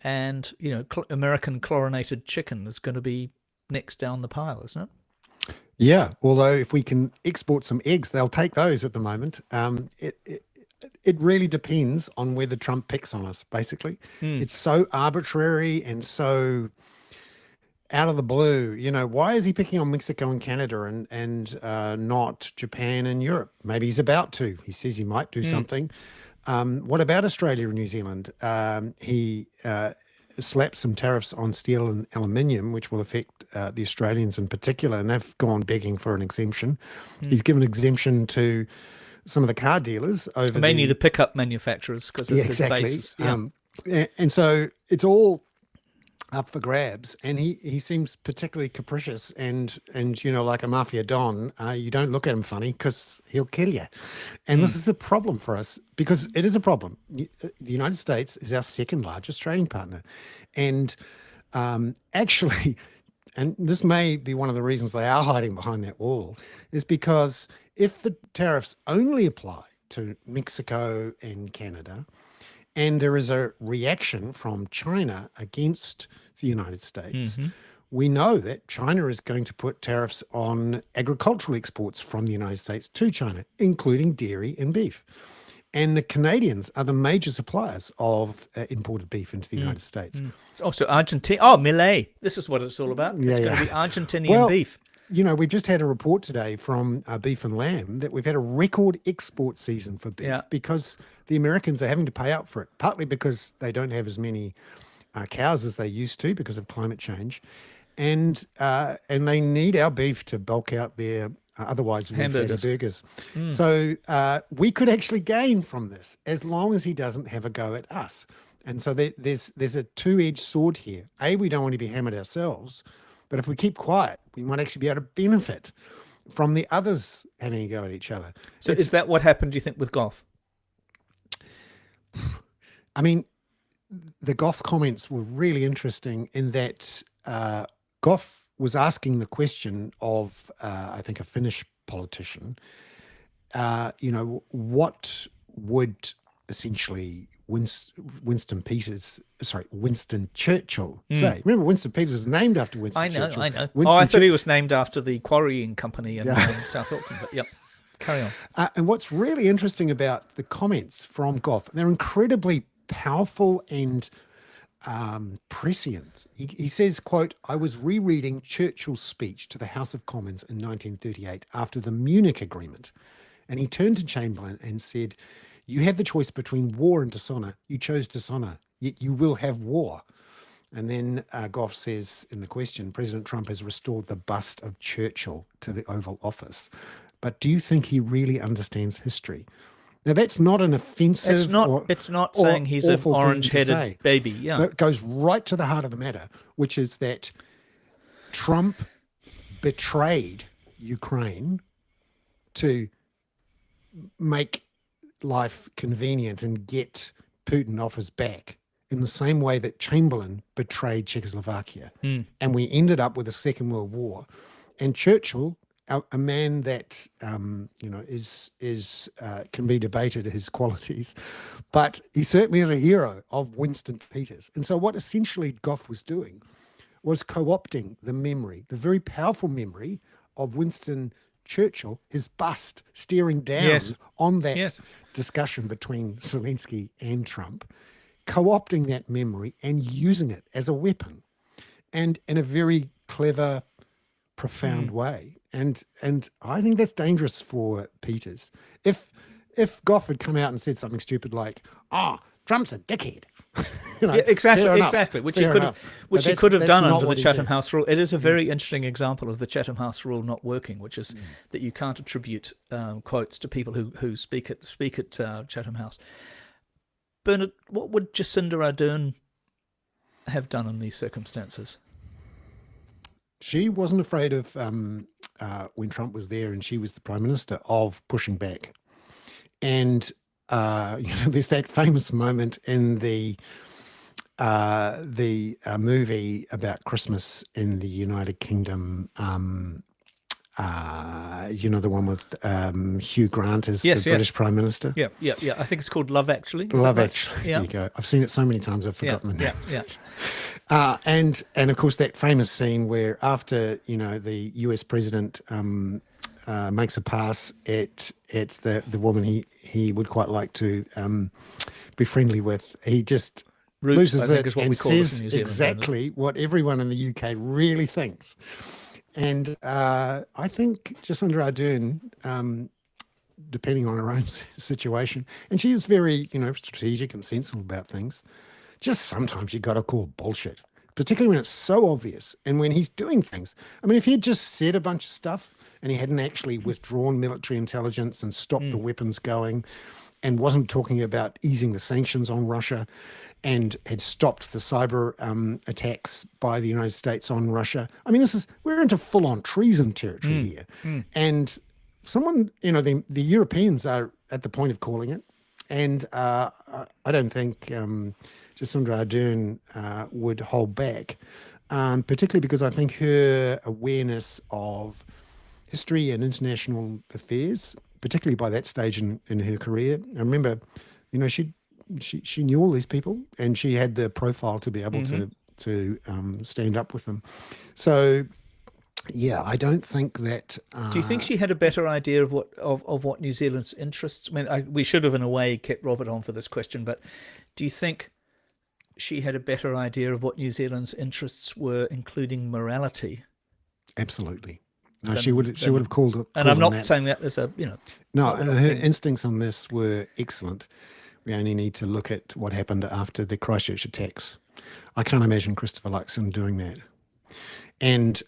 And American chlorinated chicken is going to be next down the pile, isn't it? Yeah, although if we can export some eggs, they'll take those at the moment. It really depends on whether Trump picks on us, basically. It's so arbitrary and so out of the blue. Why is he picking on Mexico and Canada and not Japan and Europe? Maybe he's about to. He says he might do something. What about Australia and New Zealand? slapped some tariffs on steel and aluminium, which will affect the Australians in particular, and they've gone begging for an exemption. He's given exemption to some of the car dealers over mainly the pickup manufacturers because exactly. Basis. Yeah. And so it's all up for grabs, and he seems particularly capricious and like a mafia don. You don't look at him funny because he'll kill you, and this is the problem for us, because it is a problem. The United States is our second largest trading partner, and actually, and this may be one of the reasons they are hiding behind that wall, is because if the tariffs only apply to Mexico and Canada, and there is a reaction from China against the United States, we know that China is going to put tariffs on agricultural exports from the United States to China, including dairy and beef. And the Canadians are the major suppliers of imported beef into the United States. Also Argentina. Oh, Millet. This is what it's all about. It's going to be Argentinian beef. We've just had a report today from Beef and Lamb that we've had a record export season for beef because the Americans are having to pay up for it, partly because they don't have as many cows as they used to because of climate change, and they need our beef to bulk out their otherwise hamburgers. Burgers. So we could actually gain from this as long as he doesn't have a go at us. And so there's a two-edged sword here. We don't want to be hammered ourselves, but if we keep quiet, we might actually be able to benefit from the others having a go at each other. So is that what happened, do you think, with Goff? I mean, the Goff comments were really interesting in that Goff was asking the question of, I think, a Finnish politician, what would essentially Winston Churchill say? Remember, Winston Peters is named after Winston Churchill. I know. I thought he was named after the quarrying company in South Auckland, but carry on. And what's really interesting about the comments from Goff, they're incredibly powerful and prescient. He says, quote, "I was rereading Churchill's speech to the House of Commons in 1938 after the Munich Agreement, and he turned to Chamberlain and said, 'You have the choice between war and dishonor. You chose dishonor, yet you will have war.'" And then Goff says in the question, "President Trump has restored the bust of Churchill to the Oval Office. But do you think he really understands history?" Now, that's not an offensive. It's not saying he's an orange-headed baby. Yeah, but it goes right to the heart of the matter, which is that Trump betrayed Ukraine to make life convenient and get Putin off his back, in the same way that Chamberlain betrayed Czechoslovakia, and we ended up with a Second World War. And Churchill, a man that is can be debated his qualities, but he certainly is a hero of Winston Peters. And so what essentially Goff was doing was co-opting the memory, the very powerful memory of Winston Churchill, his bust staring down on that discussion between Zelensky and Trump, co-opting that memory and using it as a weapon, and in a very clever, profound way. And I think that's dangerous for Peters. If Goff had come out and said something stupid like, Trump's a dickhead. Exactly. Which he could have done under the Chatham House rule. It is a very interesting example of the Chatham House rule not working, which is that you can't attribute quotes to people who speak at Chatham House. Bernard, what would Jacinda Ardern have done in these circumstances? She wasn't afraid of, when Trump was there and she was the Prime Minister, of pushing back. And there's that famous moment in the movie about Christmas in the United Kingdom. The one with Hugh Grant as the British Prime Minister. Yeah. I think it's called Love Actually. Love Actually. There you go. I've seen it so many times I've forgotten the name. And of course that famous scene where after the US president makes a pass at the woman he would quite like to be friendly with, he just loses it and says exactly what everyone in the UK really thinks. And I think Jacinda Ardern, depending on her own situation, and she is very strategic and sensible about things, just sometimes you got to call bullshit, particularly when it's so obvious and when he's doing things. I mean, if he had just said a bunch of stuff and he hadn't actually withdrawn military intelligence and stopped the weapons going and wasn't talking about easing the sanctions on Russia and had stopped the cyber attacks by the United States on Russia. I mean, we're into full-on treason territory here. And someone, the Europeans are at the point of calling it. And I don't think Jacinda Ardern would hold back, particularly because I think her awareness of history and international affairs, particularly by that stage in her career. I remember, she knew all these people and she had the profile to be able to stand up with them. So, yeah, I don't think that. Do you think she had a better idea of what New Zealand's interests? I mean, we should have, in a way, kept Robert on for this question, but do you think she had a better idea of what New Zealand's interests were, including morality? Absolutely. No, she would have called it. And I'm not saying that as a No, and her instincts on this were excellent. We only need to look at what happened after the Christchurch attacks. I can't imagine Christopher Luxon doing that. And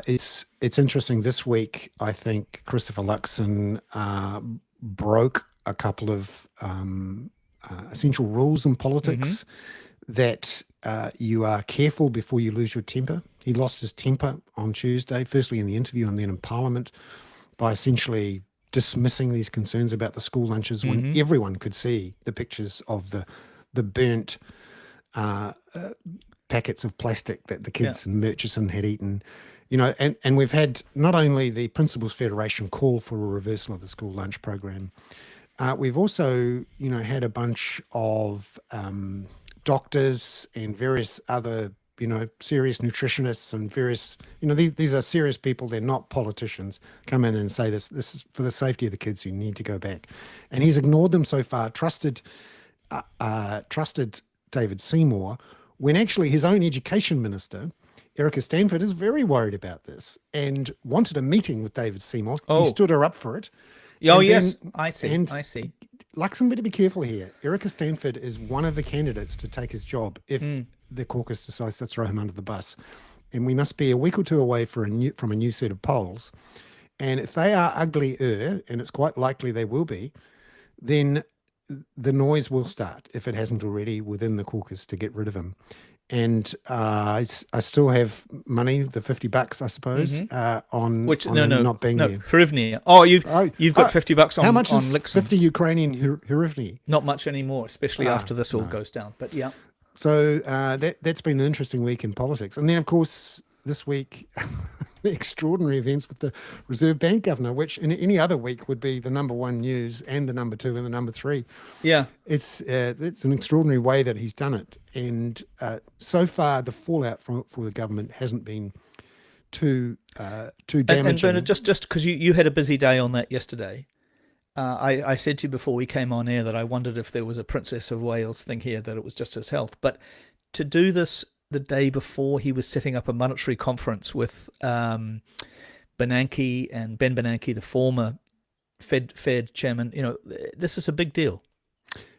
it's interesting. This week, I think Christopher Luxon broke a couple of essential rules in politics that you are careful before you lose your temper. He lost his temper on Tuesday, firstly in the interview and then in Parliament, by essentially dismissing these concerns about the school lunches when everyone could see the pictures of the burnt packets of plastic that the kids in Murchison had eaten. And we've had not only the Principals Federation call for a reversal of the school lunch program, we've also, had a bunch of doctors and various other, serious nutritionists and various, these are serious people. They're not politicians. Come in and say this is for the safety of the kids who need to go back. And he's ignored them so far, trusted David Seymour, when actually his own education minister, Erica Stanford, is very worried about this and wanted a meeting with David Seymour. He stood her up for it. Oh, yes, I see. Luxon better be careful here. Erica Stanford is one of the candidates to take his job if the caucus decides to throw him under the bus. And we must be a week or two away from a new set of polls. And if they are uglier, and it's quite likely they will be, then the noise will start, if it hasn't already, within the caucus to get rid of him. And I still have money, the $50, I suppose, on not being there. Hryvnia. Oh, you've got $50 on. How much on is Lixon. 50 Ukrainian hryvnia? Not much anymore, especially after this all goes down. But yeah. So that's been an interesting week in politics. And then, of course, this week, the extraordinary events with the Reserve Bank governor, which in any other week would be the number one news and the number two and the number three. Yeah. It's an extraordinary way that he's done it. And so far, the fallout for the government hasn't been too damaging. And Bernard, just because you had a busy day on that yesterday, I said to you before we came on air that I wondered if there was a Princess of Wales thing here, that it was just his health. But to do this the day before he was setting up a monetary conference with Bernanke and Ben Bernanke, the former Fed chairman, this is a big deal.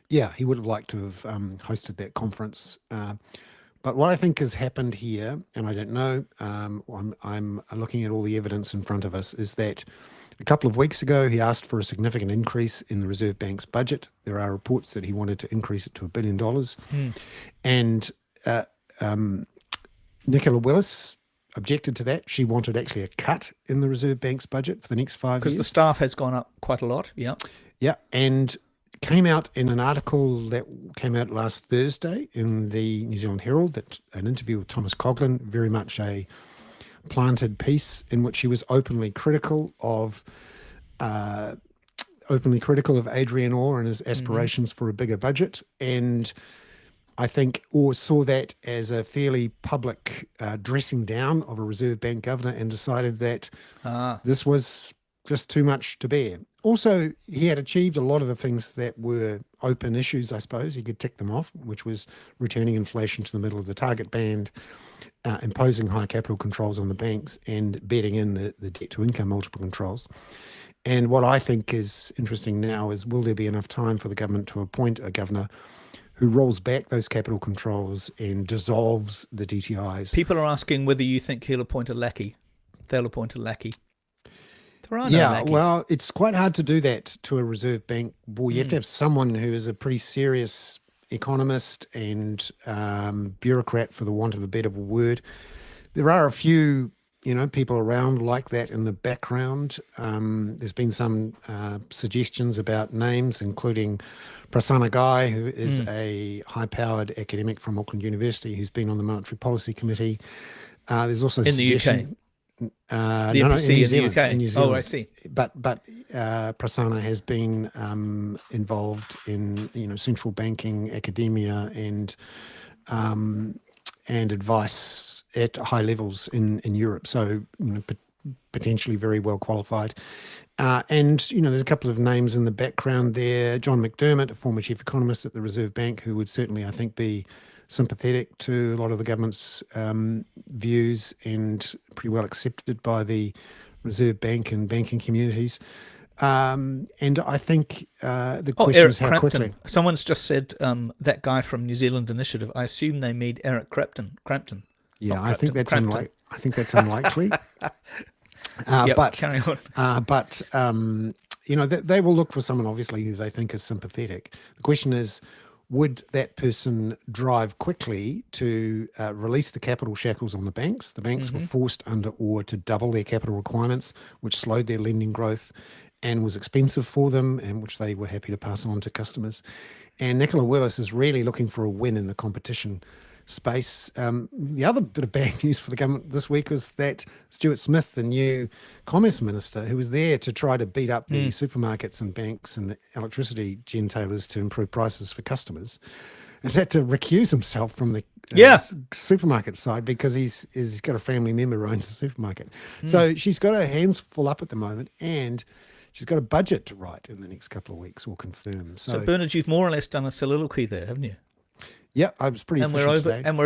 Yeah, he would have liked to have hosted that conference. But what I think has happened here, and I don't know, I'm looking at all the evidence in front of us, is that a couple of weeks ago, he asked for a significant increase in the Reserve Bank's budget. There are reports that he wanted to increase it to $1 billion. And Nicola Willis objected to that. She wanted actually a cut in the Reserve Bank's budget for the next 5 years. Because the staff has gone up quite a lot, yeah. Yeah, and came out in an article that came out last Thursday in the New Zealand Herald, an interview with Thomas Coughlan, very much a planted piece in which he was openly critical of Adrian Orr and his aspirations for a bigger budget, and I think Orr saw that as a fairly public dressing down of a Reserve Bank governor and decided that this was just too much to bear. Also, he had achieved a lot of the things that were open issues, I suppose. He could tick them off, which was returning inflation to the middle of the target band, imposing high capital controls on the banks, and bedding in the debt-to-income multiple controls. And what I think is interesting now is, will there be enough time for the government to appoint a governor who rolls back those capital controls and dissolves the DTIs. People are asking whether you think he'll appoint a lackey. They'll appoint a lackey. There are no lackeys. Well, it's quite hard to do that to a Reserve Bank board. You have to have someone who is a pretty serious economist and bureaucrat, for the want of a better word. There are a few, people around like that in the background. There's been some suggestions about names, including Prasanna Gai, who is a high-powered academic from Auckland University who's been on the Monetary Policy Committee. There's also in the UK. The MPC in the UK. In New Zealand. Oh, I see. But Prasanna has been involved in central banking, academia, and advice at high levels in Europe. So potentially very well qualified. And there's a couple of names in the background there. John McDermott, a former chief economist at the Reserve Bank, who would certainly, I think, be sympathetic to a lot of the government's views and pretty well accepted by the Reserve Bank and banking communities. And I think the question Eric is how Crampton. quickly. Someone's just said that guy from New Zealand Initiative. I assume they mean Eric Crampton. Yeah, I think that's unlikely. I think that's unlikely. But carry on. But they will look for someone obviously who they think is sympathetic. The question is, would that person drive quickly to release the capital shackles on the banks? The banks were forced under Orr to double their capital requirements, which slowed their lending growth and was expensive for them, and which they were happy to pass on to customers. And Nicola Willis is really looking for a win in the competition space. The other bit of bad news for the government this week was that Stuart Smith, the new Commerce Minister, who was there to try to beat up the supermarkets and banks and electricity gentailers to improve prices for customers, has had to recuse himself from the supermarket side because he's got a family member who owns the supermarket. So she's got her hands full up at the moment, and she's got a budget to write in the next couple of weeks or confirm. So Bernard, you've more or less done a soliloquy there, haven't you? Yeah, I was pretty. And we're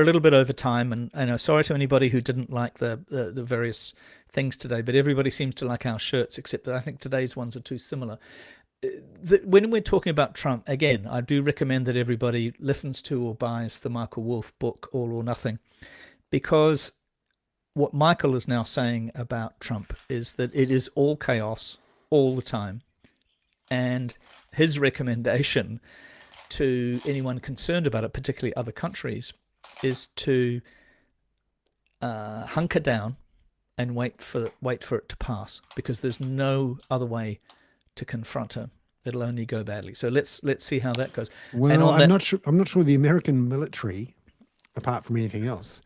a little bit over time. And I know, sorry to anybody who didn't like the various things today, but everybody seems to like our shirts, except that I think today's ones are too similar. When we're talking about Trump, again, I do recommend that everybody listens to or buys the Michael Wolff book, All or Nothing, because what Michael is now saying about Trump is that it is all chaos all the time, and his recommendation to anyone concerned about it, particularly other countries, is to hunker down and wait for it to pass, because there's no other way to confront him. It'll only go badly. So let's see how that goes. Well, I'm not sure the American military, apart from anything else,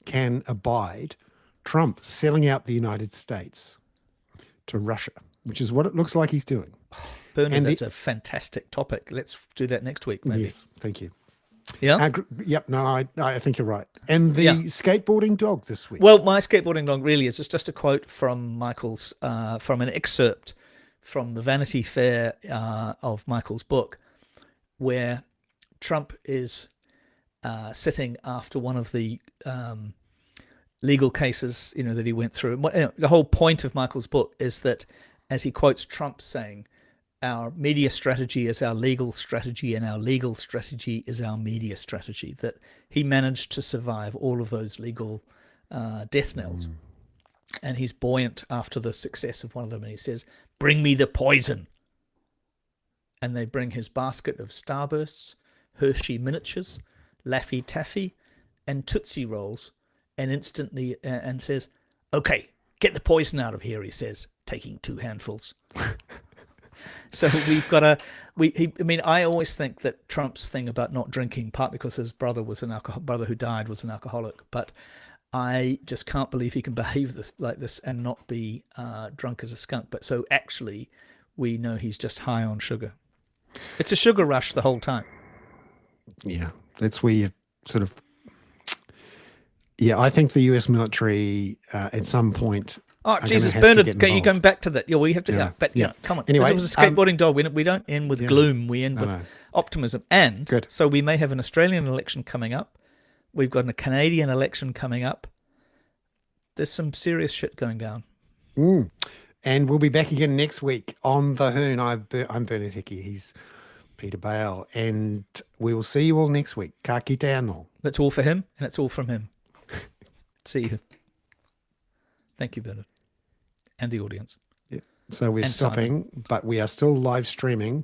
can abide Trump selling out the United States to Russia, which is what it looks like he's doing. Bernard, that's a fantastic topic. Let's do that next week, maybe. Yes, thank you. Yeah? Yep, no, I think you're right. And the skateboarding dog this week. Well, my skateboarding dog really is just a quote from Michael's, from an excerpt from the Vanity Fair of Michael's book, where Trump is sitting after one of the legal cases, that he went through. The whole point of Michael's book is that, as he quotes Trump saying, our media strategy is our legal strategy, and our legal strategy is our media strategy, that he managed to survive all of those legal death knells. And he's buoyant after the success of one of them, and he says, "Bring me the poison." And they bring his basket of Starbursts, Hershey miniatures, Laffy Taffy, and Tootsie Rolls, and instantly, and says, "Okay, get the poison out of here," he says, taking 2 handfuls. So we've got I always think that Trump's thing about not drinking, partly because his brother who died was an alcoholic, but I just can't believe he can behave like this and not be drunk as a skunk. But so actually, we know he's just high on sugar. It's a sugar rush the whole time. Yeah, that's where you sort of. Yeah, I think the U.S. military at some point. Oh, Jesus, Bernard, you're going back to that. Yeah, we have to. Come on. Anyway, it was a skateboarding dog. We don't end with gloom. We end with optimism. And good. So we may have an Australian election coming up. We've got a Canadian election coming up. There's some serious shit going down. And we'll be back again next week on the Hoon. I'm Bernard Hickey. He's Peter Bale. And we will see you all next week. Ka kite anō. That's all for him, and it's all from him. See you. Thank you, Bernard. And the audience. Yeah. So we're And stopping, Simon. but we are still live streaming